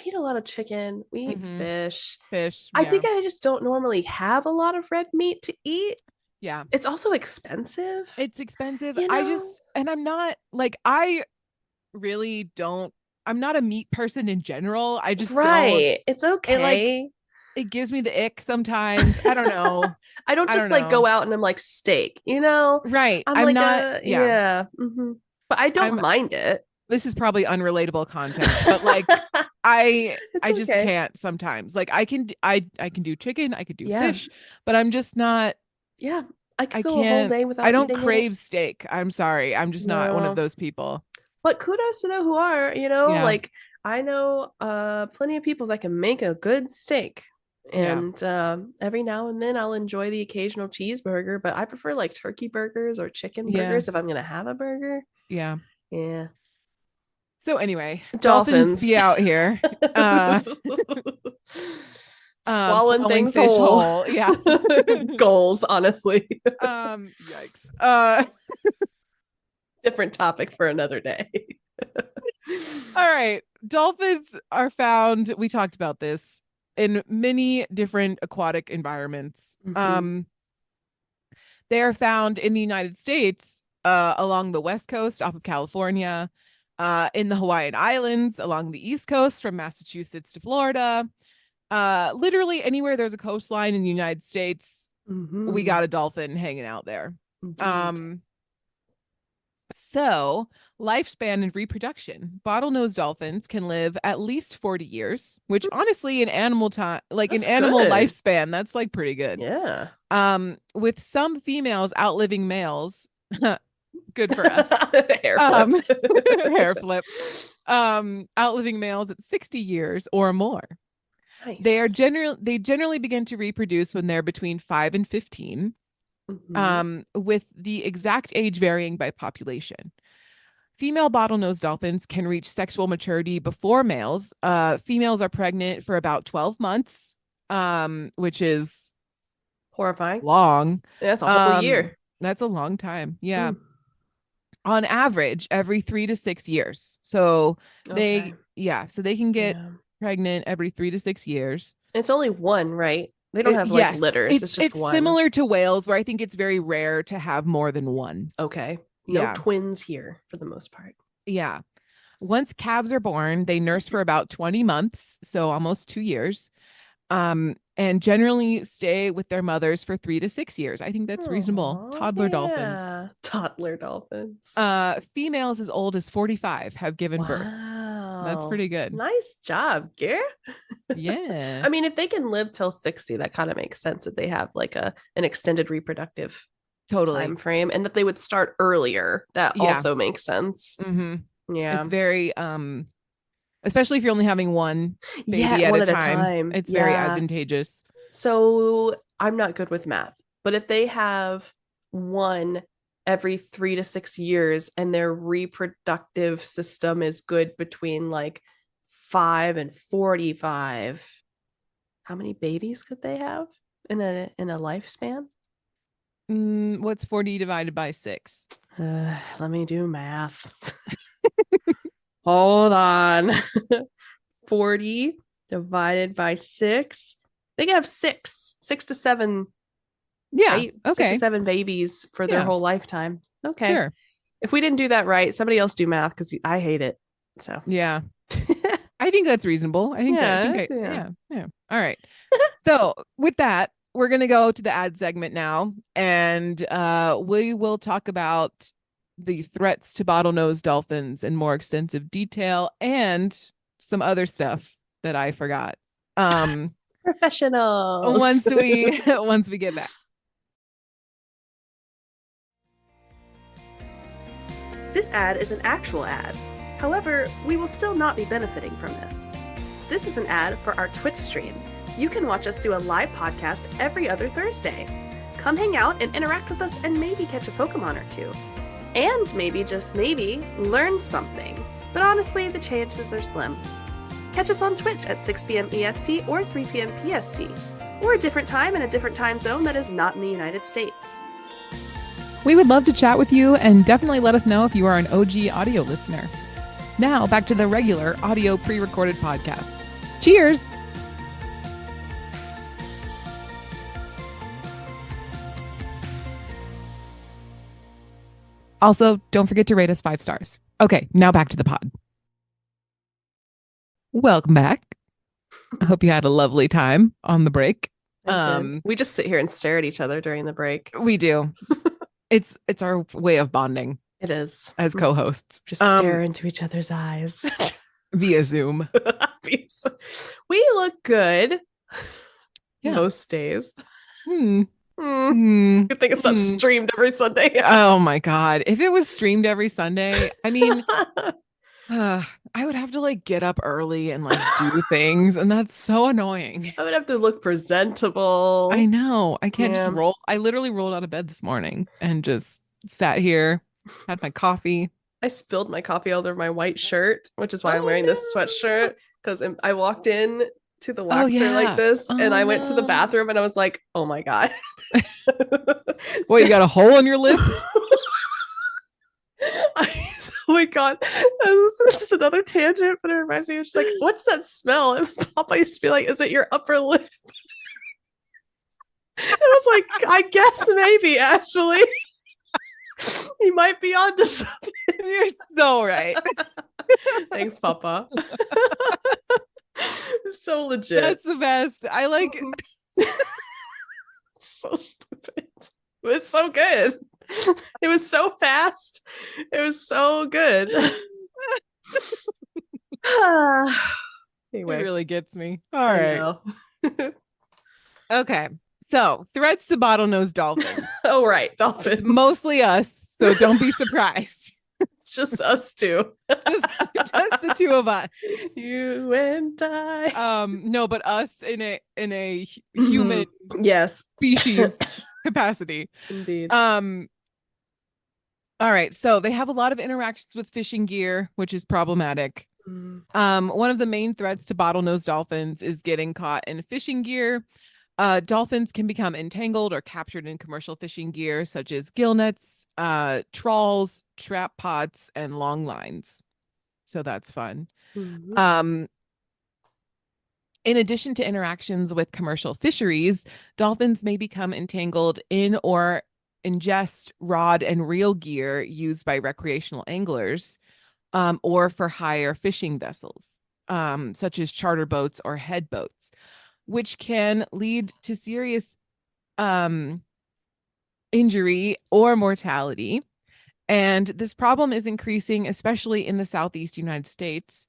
eat a lot of chicken. We eat Mm-hmm. fish. Fish, I yeah. think I just don't normally have a lot of red meat to eat. Yeah. It's also expensive, It's expensive. you know? And I'm not like I really don't I'm not a meat person in general. I just don't Right. It's it like okay. it gives me the ick sometimes. I don't know. I don't I don't just like go know. out and I'm like steak, you know? Right. I'm I'm like not yeah. yeah. But I don't I'm mind it. This is probably unrelatable content, but like It's I just okay. can't sometimes. Like I can do chicken, I could do Yeah. fish, but I'm just not Yeah. I could I go a whole can't day I without don't eating it. crave steak. I'm sorry. I'm just not one of No. those people. But kudos to those who are, you know, Yeah. like I know plenty of people that can make a good steak. Yeah. And every now and then I'll enjoy the occasional cheeseburger, but I prefer like turkey burgers or chicken Yeah. burgers if I'm gonna have a burger. Yeah. Yeah. So anyway, dolphins Dolphins. be out here. Uh Swallowing swallowing things fish whole. whole. Yeah. Goals, honestly. Yikes. Different topic for another day. All right. Dolphins are found, we talked about this, in many different aquatic environments. Mhm. They are found in the United States, along the West Coast off of California, in the Hawaiian Islands, along the East Coast from Massachusetts to Florida. Literally anywhere there's a coastline in the United States, we Mhm. got a dolphin hanging out there. Indeed. Um, So, lifespan and reproduction. Bottlenose dolphins can live at least 40 years, which honestly in animal time like in That's animal good. lifespan, that's like pretty good. Yeah. With some females outliving males. Good for us. Hair flip. Um hair flip. Outliving males at 60 years or more. Nice. They generally begin to reproduce when they're between 5 and 15. Mhm. With the exact age varying by population. Female bottlenose dolphins can reach sexual maturity before males. Females are pregnant for about 12 months, which is Horrifying. long. That's a whole year. That's a long time. Yeah. Mm. On average, every 3 to 6 years. So Okay. so they can get Yeah. pregnant every 3 to 6 years. It's only one, right? They don't have like Yes, litters. It's just it's one. similar to whales, where I think it's very rare to have more than one. Okay. No Yeah. twins here for the most part. Yeah. Once calves are born, they nurse for about 20 months, so almost 2 years, and generally stay with their mothers for 3 to 6 years. I think that's reasonable. Oh, Toddler dolphins. yeah. Toddler dolphins. Females as old as 45 have given birth. That's Wow. pretty good. Nice job, Gare. Yeah, I mean, if they can live till 60, that kind of makes sense that they have like an extended reproductive totally. time frame and that they would start earlier. That Yeah. also makes sense. Mm-hmm. Yeah. It's very especially if you're only having one Yeah, baby at one a at a time, time. it's very Yeah. advantageous. So I'm not good with math, but if they have one every 3 to 6 years and their reproductive system is good between like 5 and 45, how many babies could they have in a lifespan? What's 40 divided by 6? Let me do math. Hold on. 40 divided by 6. They can have six to seven Yeah. six to Okay. seven babies for their Yeah. whole lifetime. Okay. Sure. If we didn't do that right, somebody else do math because I hate it. So Yeah. I think that's reasonable. yeah, yeah. Yeah. Yeah. All right. So with that, we're gonna go to the ad segment now, and we will talk about the threats to bottlenose dolphins in more extensive detail and some other stuff that I forgot. Um, Professionals. once we once we get back. This ad is an actual ad. However, we will still not be benefiting from this. This is an ad for our Twitch stream. You can watch us do a live podcast every other Thursday. Come hang out and interact with us and maybe catch a Pokemon or two. And maybe, just maybe, learn something. But honestly, the chances are slim. Catch us on Twitch at 6 p.m. EST or 3 p.m. PST, or a different time in a different time zone that is not in the United States. We would love to chat with you, and definitely let us know if you are an OG audio listener. Now, back to the regular audio pre-recorded podcast. Cheers! Also, don't forget to rate us 5 stars. Okay, now back to the pod. Welcome back. I hope you had a lovely time on the break. I did. We just sit here and stare at each other during the break. We do. It's our way of bonding. It is. As co-hosts. Just stare into each other's eyes. Via Zoom. We look good. Yeah. Most days. Good thing it's not streamed every Sunday. Oh my God. If it was streamed every Sunday, I mean, I would have to like get up early and like do things, and that's so annoying. I would have to look presentable. I know. I can't just roll. I literally rolled out of bed this morning and just sat here, had my coffee. I spilled my coffee all over my white shirt, which is why I'm wearing this sweatshirt, because I walked in to the waxer like this, and I went to the bathroom and I was like, oh my God. What, you got a hole in your lip? Oh my God. This is another tangent, but it reminds me of just like, what's that smell? And Papa used to be like, is it your upper lip? I was like, I guess maybe, actually. You might be onto something. You're so right. Thanks, Papa. So legit. That's the best. I like so stupid. It was so good. It was so fast. It was so good. Anyway. It really gets me. All right. Okay. So, threats to bottlenose dolphins. Oh, right. Dolphins. It's mostly us, so don't be surprised. It's just us two. just the two of us. You and I. No, but us in a human yes species capacity. Indeed. All right. So they have a lot of interactions with fishing gear, which is problematic. One of the main threats to bottlenose dolphins is getting caught in fishing gear. Dolphins can become entangled or captured in commercial fishing gear, such as gill nets, trawls, trap pots, and long lines. So that's fun. In addition to interactions with commercial fisheries, dolphins may become entangled in or ingest rod and reel gear used by recreational anglers, or for hire fishing vessels, such as charter boats or head boats, which can lead to serious injury or mortality. And this problem is increasing, especially in the Southeast United States.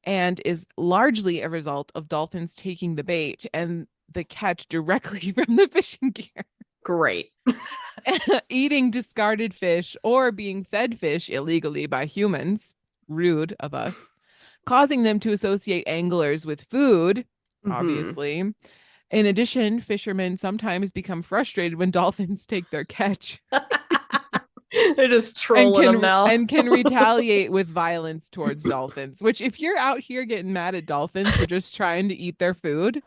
and is largely a result of dolphins taking the bait and the catch directly from the fishing gear. Great. Eating discarded fish or being fed fish illegally by humans, rude of us, causing them to associate anglers with food, Mm-hmm. obviously. In addition, fishermen sometimes become frustrated when dolphins take their catch They're just trolling them now. and can retaliate with violence towards dolphins, which if you're out here getting mad at dolphins for just trying to eat their food,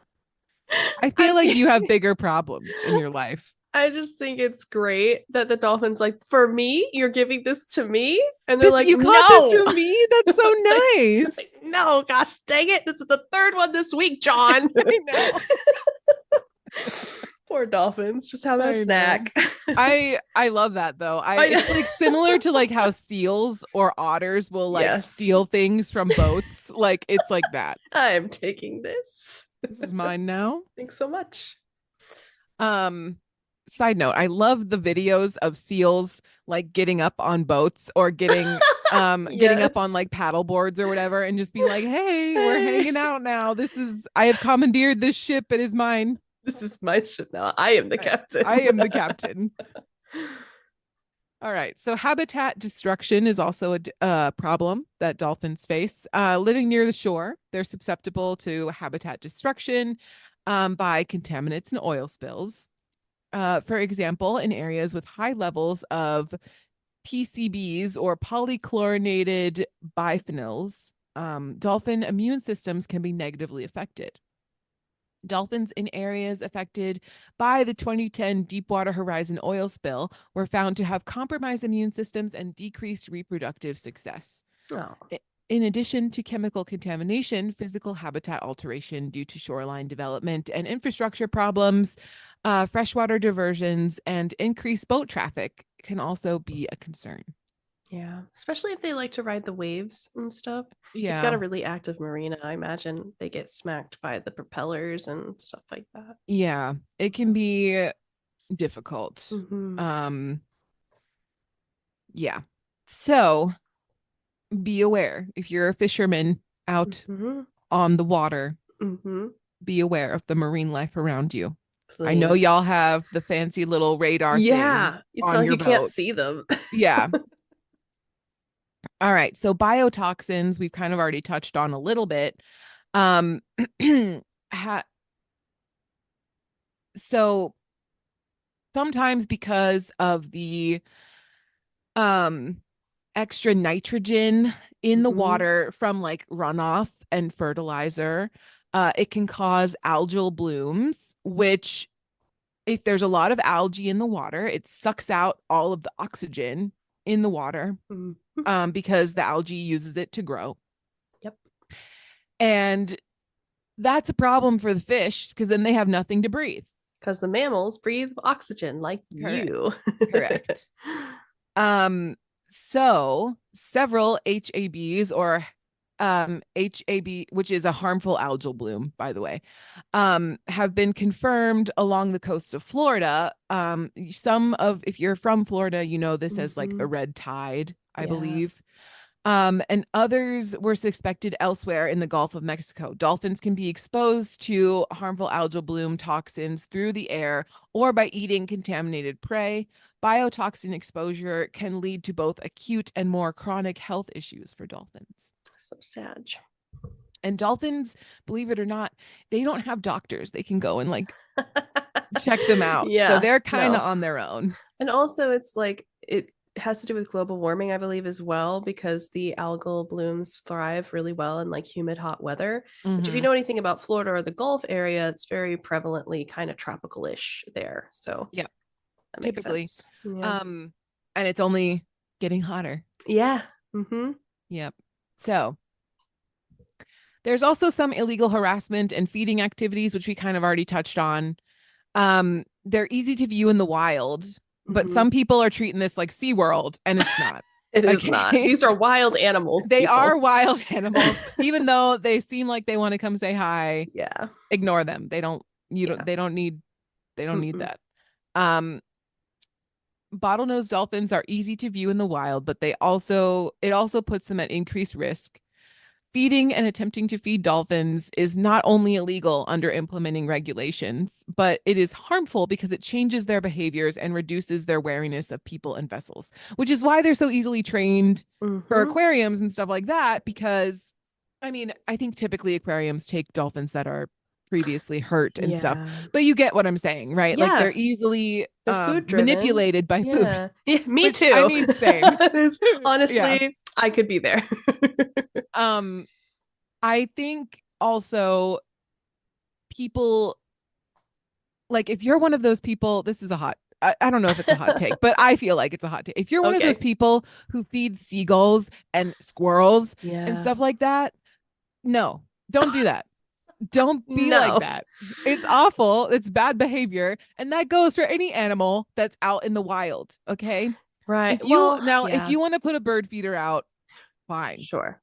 I I feel like mean, you have bigger problems in your life. I just think it's great that the dolphin's like, for me, you're giving this to me, and they're This like, you caught this no. from me? That's so Like, nice. no, gosh, dang it! This is the third one this week, John. I know. Poor dolphins, just having a I know. snack. I love that though. I It's know. like similar to like how seals or otters will like Yes, steal things from boats. Like it's like that. I am taking this. This is mine now. Thanks so much. Um Side note, I love the videos of seals like getting up on boats or getting up on Yes. like paddle boards or whatever and just be like, "Hey, we're Hey, hanging out now. I have commandeered this ship. It is mine. this is my ship now. I am the I captain. am the captain." All right. So habitat destruction is also a problem that dolphins face. Living near the shore, they're susceptible to habitat destruction by contaminants and oil spills. For example, in areas with high levels of PCBs or polychlorinated biphenyls, dolphin immune systems can be negatively affected. Dolphins in areas affected by the 2010 Deepwater Horizon oil spill were found to have compromised immune systems and decreased reproductive success. Oh, In addition to chemical contamination, physical habitat alteration due to shoreline development and infrastructure problems, freshwater diversions, and increased boat traffic can also be a concern. yeah. Especially if they like to ride the waves and stuff. You've got Yeah. a really active marina. I imagine they get smacked by the propellers and stuff like that. Yeah, it can be difficult. Mm-hmm. Um, yeah. So be aware if you're a fisherman out Mm-hmm. on the water, Mm-hmm. be aware of the marine life around you. I know y'all Please. have the fancy little radar thing Yeah. It's not on like your you can't boat. see them. Yeah. All right. So biotoxins, we've kind of already touched on a little bit. Um, ha- so sometimes because of the um extra nitrogen in the Mm-hmm. water from like runoff and fertilizer, it can cause algal blooms, which if there's a lot of algae in the water, it sucks out all of the oxygen in the water Mm-hmm. because the algae uses it to grow. Yep. And that's a problem for the fish because then they have nothing to breathe. Because the mammals breathe oxygen like Correct. you. Correct. Um, so several HABs or HAB, which is a harmful algal bloom, by the way, have been confirmed along the coast of Florida. If you're from Florida, you know this as like Mm-hmm. the red tide, I Yeah. believe. And others were suspected elsewhere in the Gulf of Mexico. Dolphins can be exposed to harmful algal bloom toxins through the air or by eating contaminated prey. Biotoxin exposure can lead to both acute and more chronic health issues for dolphins. So sad. And dolphins, believe it or not, they don't have doctors. They can go and like check them out. So Yeah. they're kind of No. on their own. And also, it's like it has to do with global warming, I believe, as well, because the algal blooms thrive really well in like humid, hot weather. Which, if you Mm-hmm. know anything about Florida or the Gulf area, it's very prevalently kind of tropical ish there. So Yeah, that makes typically. sense. Yeah. Um, and it's only getting hotter. Yeah. Mm-hmm. Yep. So there's also some illegal harassment and feeding activities, which we kind of already touched on. They're easy to view in the wild, but Mm-hmm. some people are treating this like SeaWorld, and it's not. It is not. Okay. These are wild animals, They are people. wild animals, even though they seem like they want to come say hi. Yeah. Ignore them. They don't, you don't, Yeah. they don't need Mm-mm. that. Um, Bottlenose dolphins are easy to view in the wild, but it also puts them at increased risk Feeding and attempting to feed dolphins is not only illegal under implementing regulations, but it is harmful because it changes their behaviors and reduces their wariness of people and vessels, which is why they're so easily trained for Mm-hmm. aquariums and stuff like that. Because, I mean, I think typically aquariums take dolphins that are previously hurt and stuff, Yeah. but you get what I'm saying, right? Like Yeah. they're easily They're food driven. manipulated by food, Yeah. Yeah, me which I too. mean, same. Yeah. Honestly, I could be there. Um, I think also people like if you're one of those people, this is a hot, I don't know if it's a hot take, but I feel like it's a hot take. If you're one of those Okay. people who feeds seagulls and squirrels and Yeah. stuff like that, no, don't do that. Don't be like No. that. It's awful. It's bad behavior. And that goes for any animal that's out in the wild. Okay. Right. If you Well, now, if yeah, you want to put a bird feeder out, fine. sure.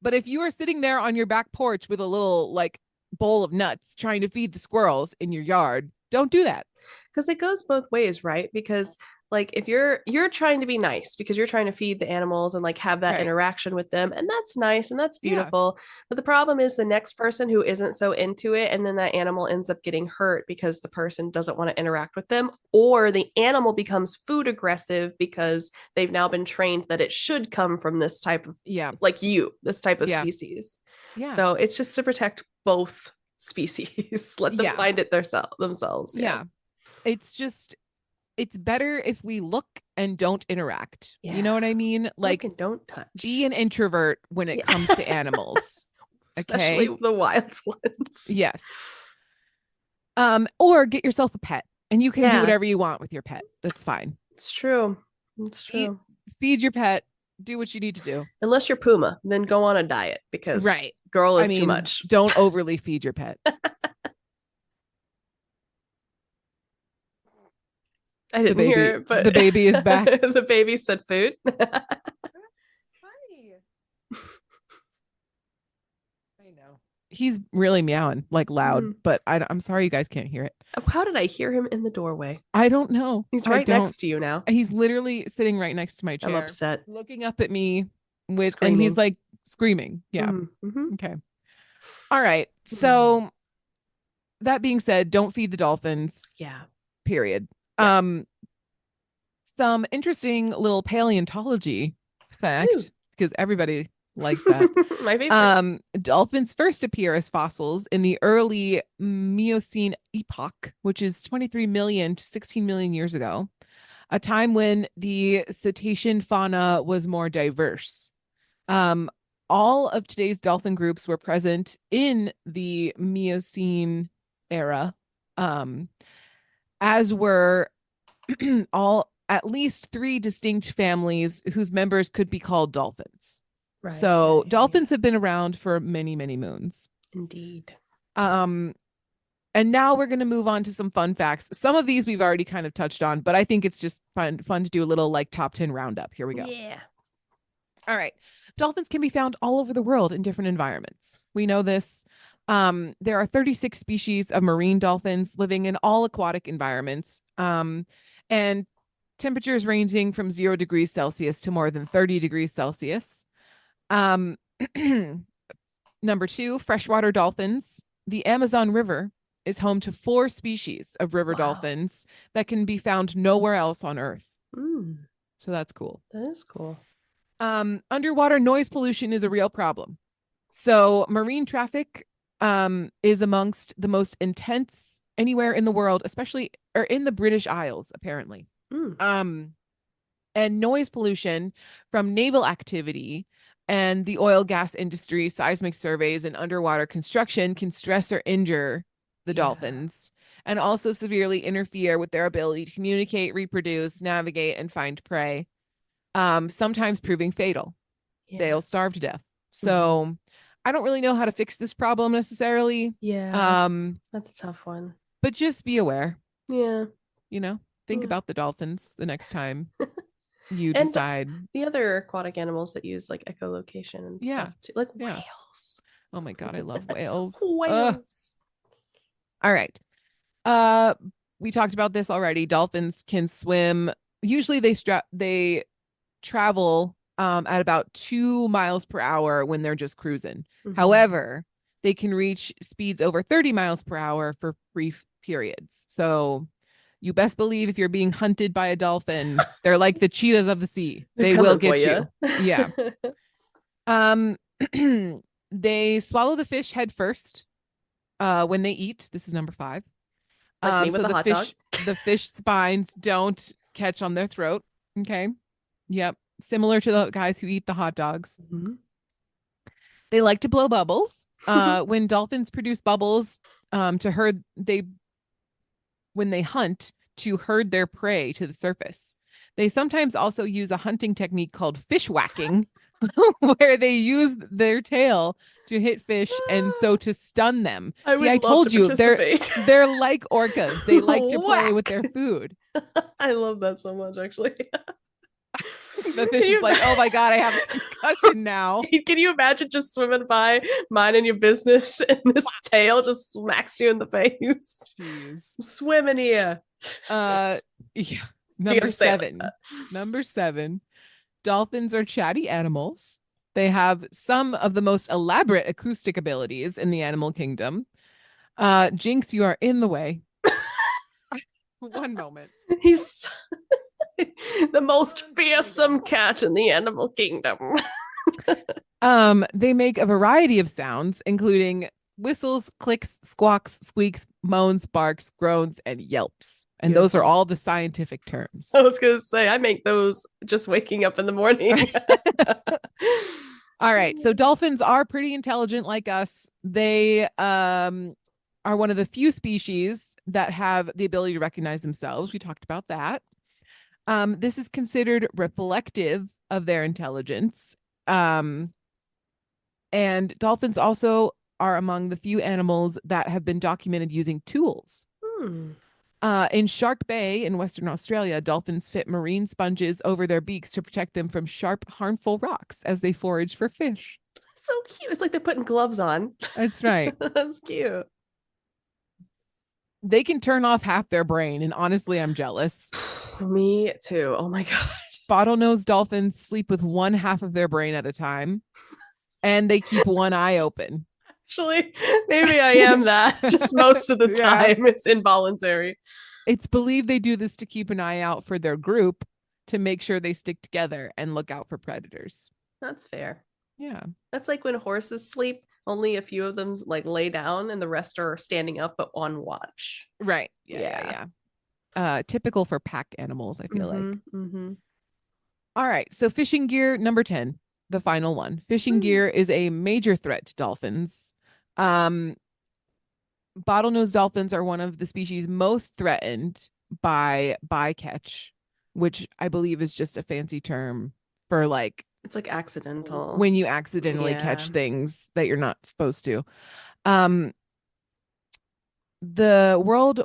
But if you are sitting there on your back porch with a little like bowl of nuts trying to feed the squirrels in your yard, don't do that. Because it goes both ways, right? Because like if you're trying to be nice because you're trying to feed the animals and like have that Right. interaction with them, and that's nice and that's Yeah. beautiful. But the problem is the next person who isn't so into it, and then that animal ends up getting hurt because the person doesn't want to interact with them, or the animal becomes food aggressive because they've now been trained that it should come from this type of Yeah. like this type of Yeah. species. Yeah. So it's just to protect both species. Let them Yeah. find it themselves. Yeah. Yeah. It's just it's better if we look and don't interact. You Yeah. know what I mean? Look Like and don't be touch. an introvert when it Yeah. comes to animals. Especially Okay? the wild ones. Yes. Or get yourself a pet and you can do Yeah, whatever you want with your pet. That's fine. it's true. It's Eat, true. feed your pet, do what you need to do. Unless you're Puma, then go on a diet because Right. girl I is too mean, much. don't overly feed your pet. I didn't hear it, but The baby is back. the baby said food. Hi. I know. He's really meowing like loud, Hmm. but I'm sorry you guys can't hear it. How did I hear him in the doorway? I don't know. He's I right don't. next to you now. He's literally sitting right next to my I'm chair, upset. looking up at me and he's Screaming. like screaming. Yeah. Mm-hmm. Okay. All right. Mm. So that being said, don't feed the dolphins, Yeah. period. Yeah. Some interesting little paleontology Ooh. fact, because everybody likes that. My favorite. Dolphins first appear as fossils in the early Miocene epoch, which is 23 million to 16 million years ago, a time when the cetacean fauna was more diverse. Um, all of today's dolphin groups were present in the Miocene era, as were all at least three distinct families whose members could be called dolphins. Right. So Yeah, dolphins have been around for many, many moons. indeed. Um, and now we're going to move on to some fun facts. Some of these we've already kind of touched on, but I think it's just fun to do a little like top 10 roundup. Here we go. Yeah. All right. Dolphins can be found all over the world in different environments. We know this. There are 36 species of marine dolphins living in all aquatic environments. And temperatures ranging from 0 degrees Celsius to more than 30 degrees Celsius. Um, Number two, freshwater dolphins. The Amazon River is home to 4 species of river Wow. dolphins that can be found nowhere else on Earth. Mm, So that's cool. that is cool. Underwater noise pollution is a real problem. So marine traffic is amongst the most intense anywhere in the world, especially or in the British Isles, apparently. Mm. And noise pollution from naval activity and the oil gas industry, seismic surveys, and underwater construction can stress or injure the dolphins and also severely interfere with their ability to communicate, reproduce, navigate, and find prey, sometimes proving fatal. Yeah. They'll starve to death. So I don't really know how to fix this problem necessarily. Yeah. That's a tough one. But just be aware, Yeah. think Yeah. about the dolphins the next time you And decide. the other aquatic animals that use like echolocation and stuff too, like whales. Oh my God, I love whales. Whales. All right. We talked about this already. Dolphins can swim. Usually they travel at about 2 miles per hour when they're just cruising. Mm-hmm. However, they can reach speeds over 30 miles per hour for brief periods. So you best believe if you're being hunted by a dolphin, they're like the cheetahs of the sea. They're They will coming for get you. you. Yeah. Um, they swallow the fish head first when they eat. This is number 5. Like me with So a hot dog. the fish spines don't catch on their throat. Okay. Yep. Similar to the guys who eat the hot dogs. Mm-hmm. They like to blow bubbles. When dolphins produce bubbles, to herd they when they hunt to herd their prey to the surface. They sometimes also use a hunting technique called fish whacking, where they use their tail to hit fish and so to stun them. I See, would I love to told you participate. they're like orcas. They like to play with Whack. their food. I love that so much, actually. The Can fish is you like, oh my God, I have a concussion now. can you imagine just swimming by, minding your business, and this tail just smacks you in the face? Jeez. I'm swimming here. Yeah. You Number gotta say it like 7. that. Number 7. Dolphins are chatty animals. They have some of the most elaborate acoustic abilities in the animal kingdom. Jinx, you are in the way. One moment. He's the most fearsome cat in the animal kingdom. They make a variety of sounds, including whistles, clicks, squawks, squeaks, moans, barks, groans, and yelps. And those are Beautiful. all the scientific terms. I was gonna say I make those just waking up in the morning. All right. So dolphins are pretty intelligent like us. They are one of the few species that have the ability to recognize themselves. We talked about that. This is considered reflective of their intelligence. And dolphins also are among the few animals that have been documented using tools. Hmm. In Shark Bay in Western Australia, dolphins fit marine sponges over their beaks to protect them from sharp, harmful rocks as they forage for fish. So cute. It's like they're putting gloves on. That's right. That's cute. They can turn off half their brain, and honestly, I'm jealous. Me too. Oh my God. Bottlenose dolphins sleep with one half of their brain at a time, and they keep one eye open. Actually, maybe I am that. Just most of the Yeah. time, it's involuntary. It's believed they do this to keep an eye out for their group to make sure they stick together and look out for predators. That's fair. Yeah. That's like when horses sleep. Only a few of them like lay down, and the rest are standing up but on watch. Right. Yeah. Typical for pack animals, I feel like. Mm-hmm. All right. So fishing gear number 10, the final one. Fishing gear is a major threat to dolphins. Bottlenose dolphins are one of the species most threatened by bycatch, which I believe is just a fancy term for like it's like accidental when you accidentally catch things that you're not supposed to. The World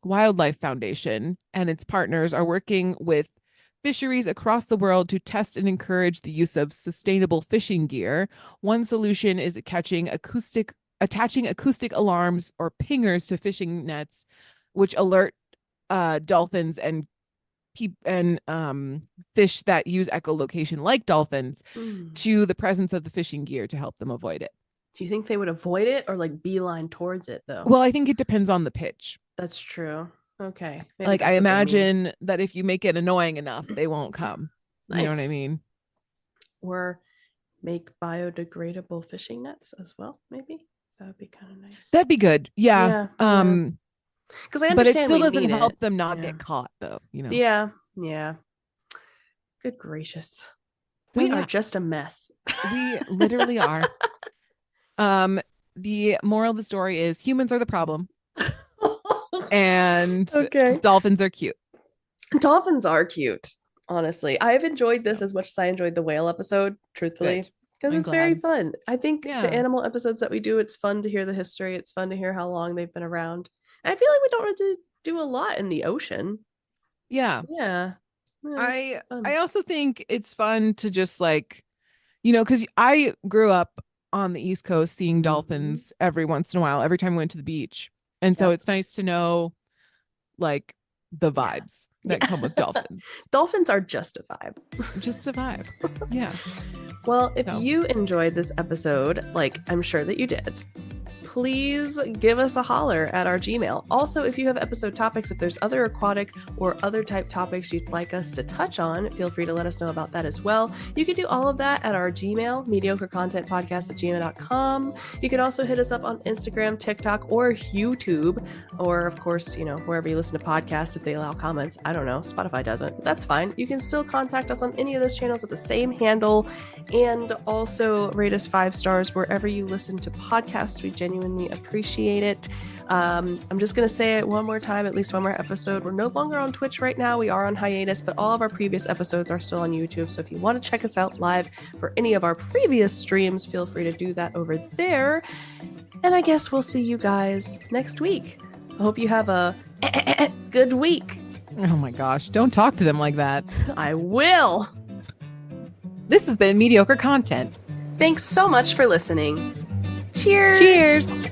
Wildlife Foundation and its partners are working with fisheries across the world to test and encourage the use of sustainable fishing gear. One solution is attaching acoustic alarms or pingers to fishing nets, which alert dolphins and fish that use echolocation like dolphins to the presence of the fishing gear to help them avoid it. Do you think they would avoid it or like beeline towards it though? Well, I think it depends on the pitch. That's true. Okay. Maybe like I imagine that if you make it annoying enough, they won't come. Nice. You know what I mean? Or make biodegradable fishing nets as well, maybe. That would be kind of nice. That'd be good. Yeah. Because I understand, but it still doesn't help them not get caught, though. You know. Yeah. Good gracious, we are just a mess. We literally are. The moral of the story is humans are the problem, and dolphins are cute. Dolphins are cute. Honestly, I've enjoyed this as much as I enjoyed the whale episode. Truthfully. Because it's very fun. I think the animal episodes that we do, it's fun to hear the history. It's fun to hear how long they've been around. I feel like we don't really do a lot in the ocean. Yeah. I also think it's fun to just like, because I grew up on the East Coast seeing dolphins every once in a while, every time we went to the beach. And so it's nice to know like the vibes that come with dolphins. Dolphins are just a vibe. Just a vibe. Yeah. Well, if you enjoyed this episode, like I'm sure that you did, please give us a holler at our Gmail. Also, if you have episode topics, if there's other aquatic or other type topics you'd like us to touch on, feel free to let us know about that as well. You can do all of that at our Gmail, mediocrecontentpodcast@gmail.com. You can also hit us up on Instagram, TikTok, or YouTube, or of course, wherever you listen to podcasts, if they allow comments. I don't know. Spotify doesn't. That's fine. You can still contact us on any of those channels at the same handle, and also rate us 5 stars wherever you listen to podcasts. We genuinely appreciate it. I'm just going to say it one more time, at least one more episode. We're no longer on Twitch right now. We are on hiatus, but all of our previous episodes are still on YouTube. So if you want to check us out live for any of our previous streams, feel free to do that over there. And I guess we'll see you guys next week. I hope you have a good week. Oh my gosh. Don't talk to them like that. I will. This has been Mediocre Content. Thanks so much for listening. Cheers. Cheers.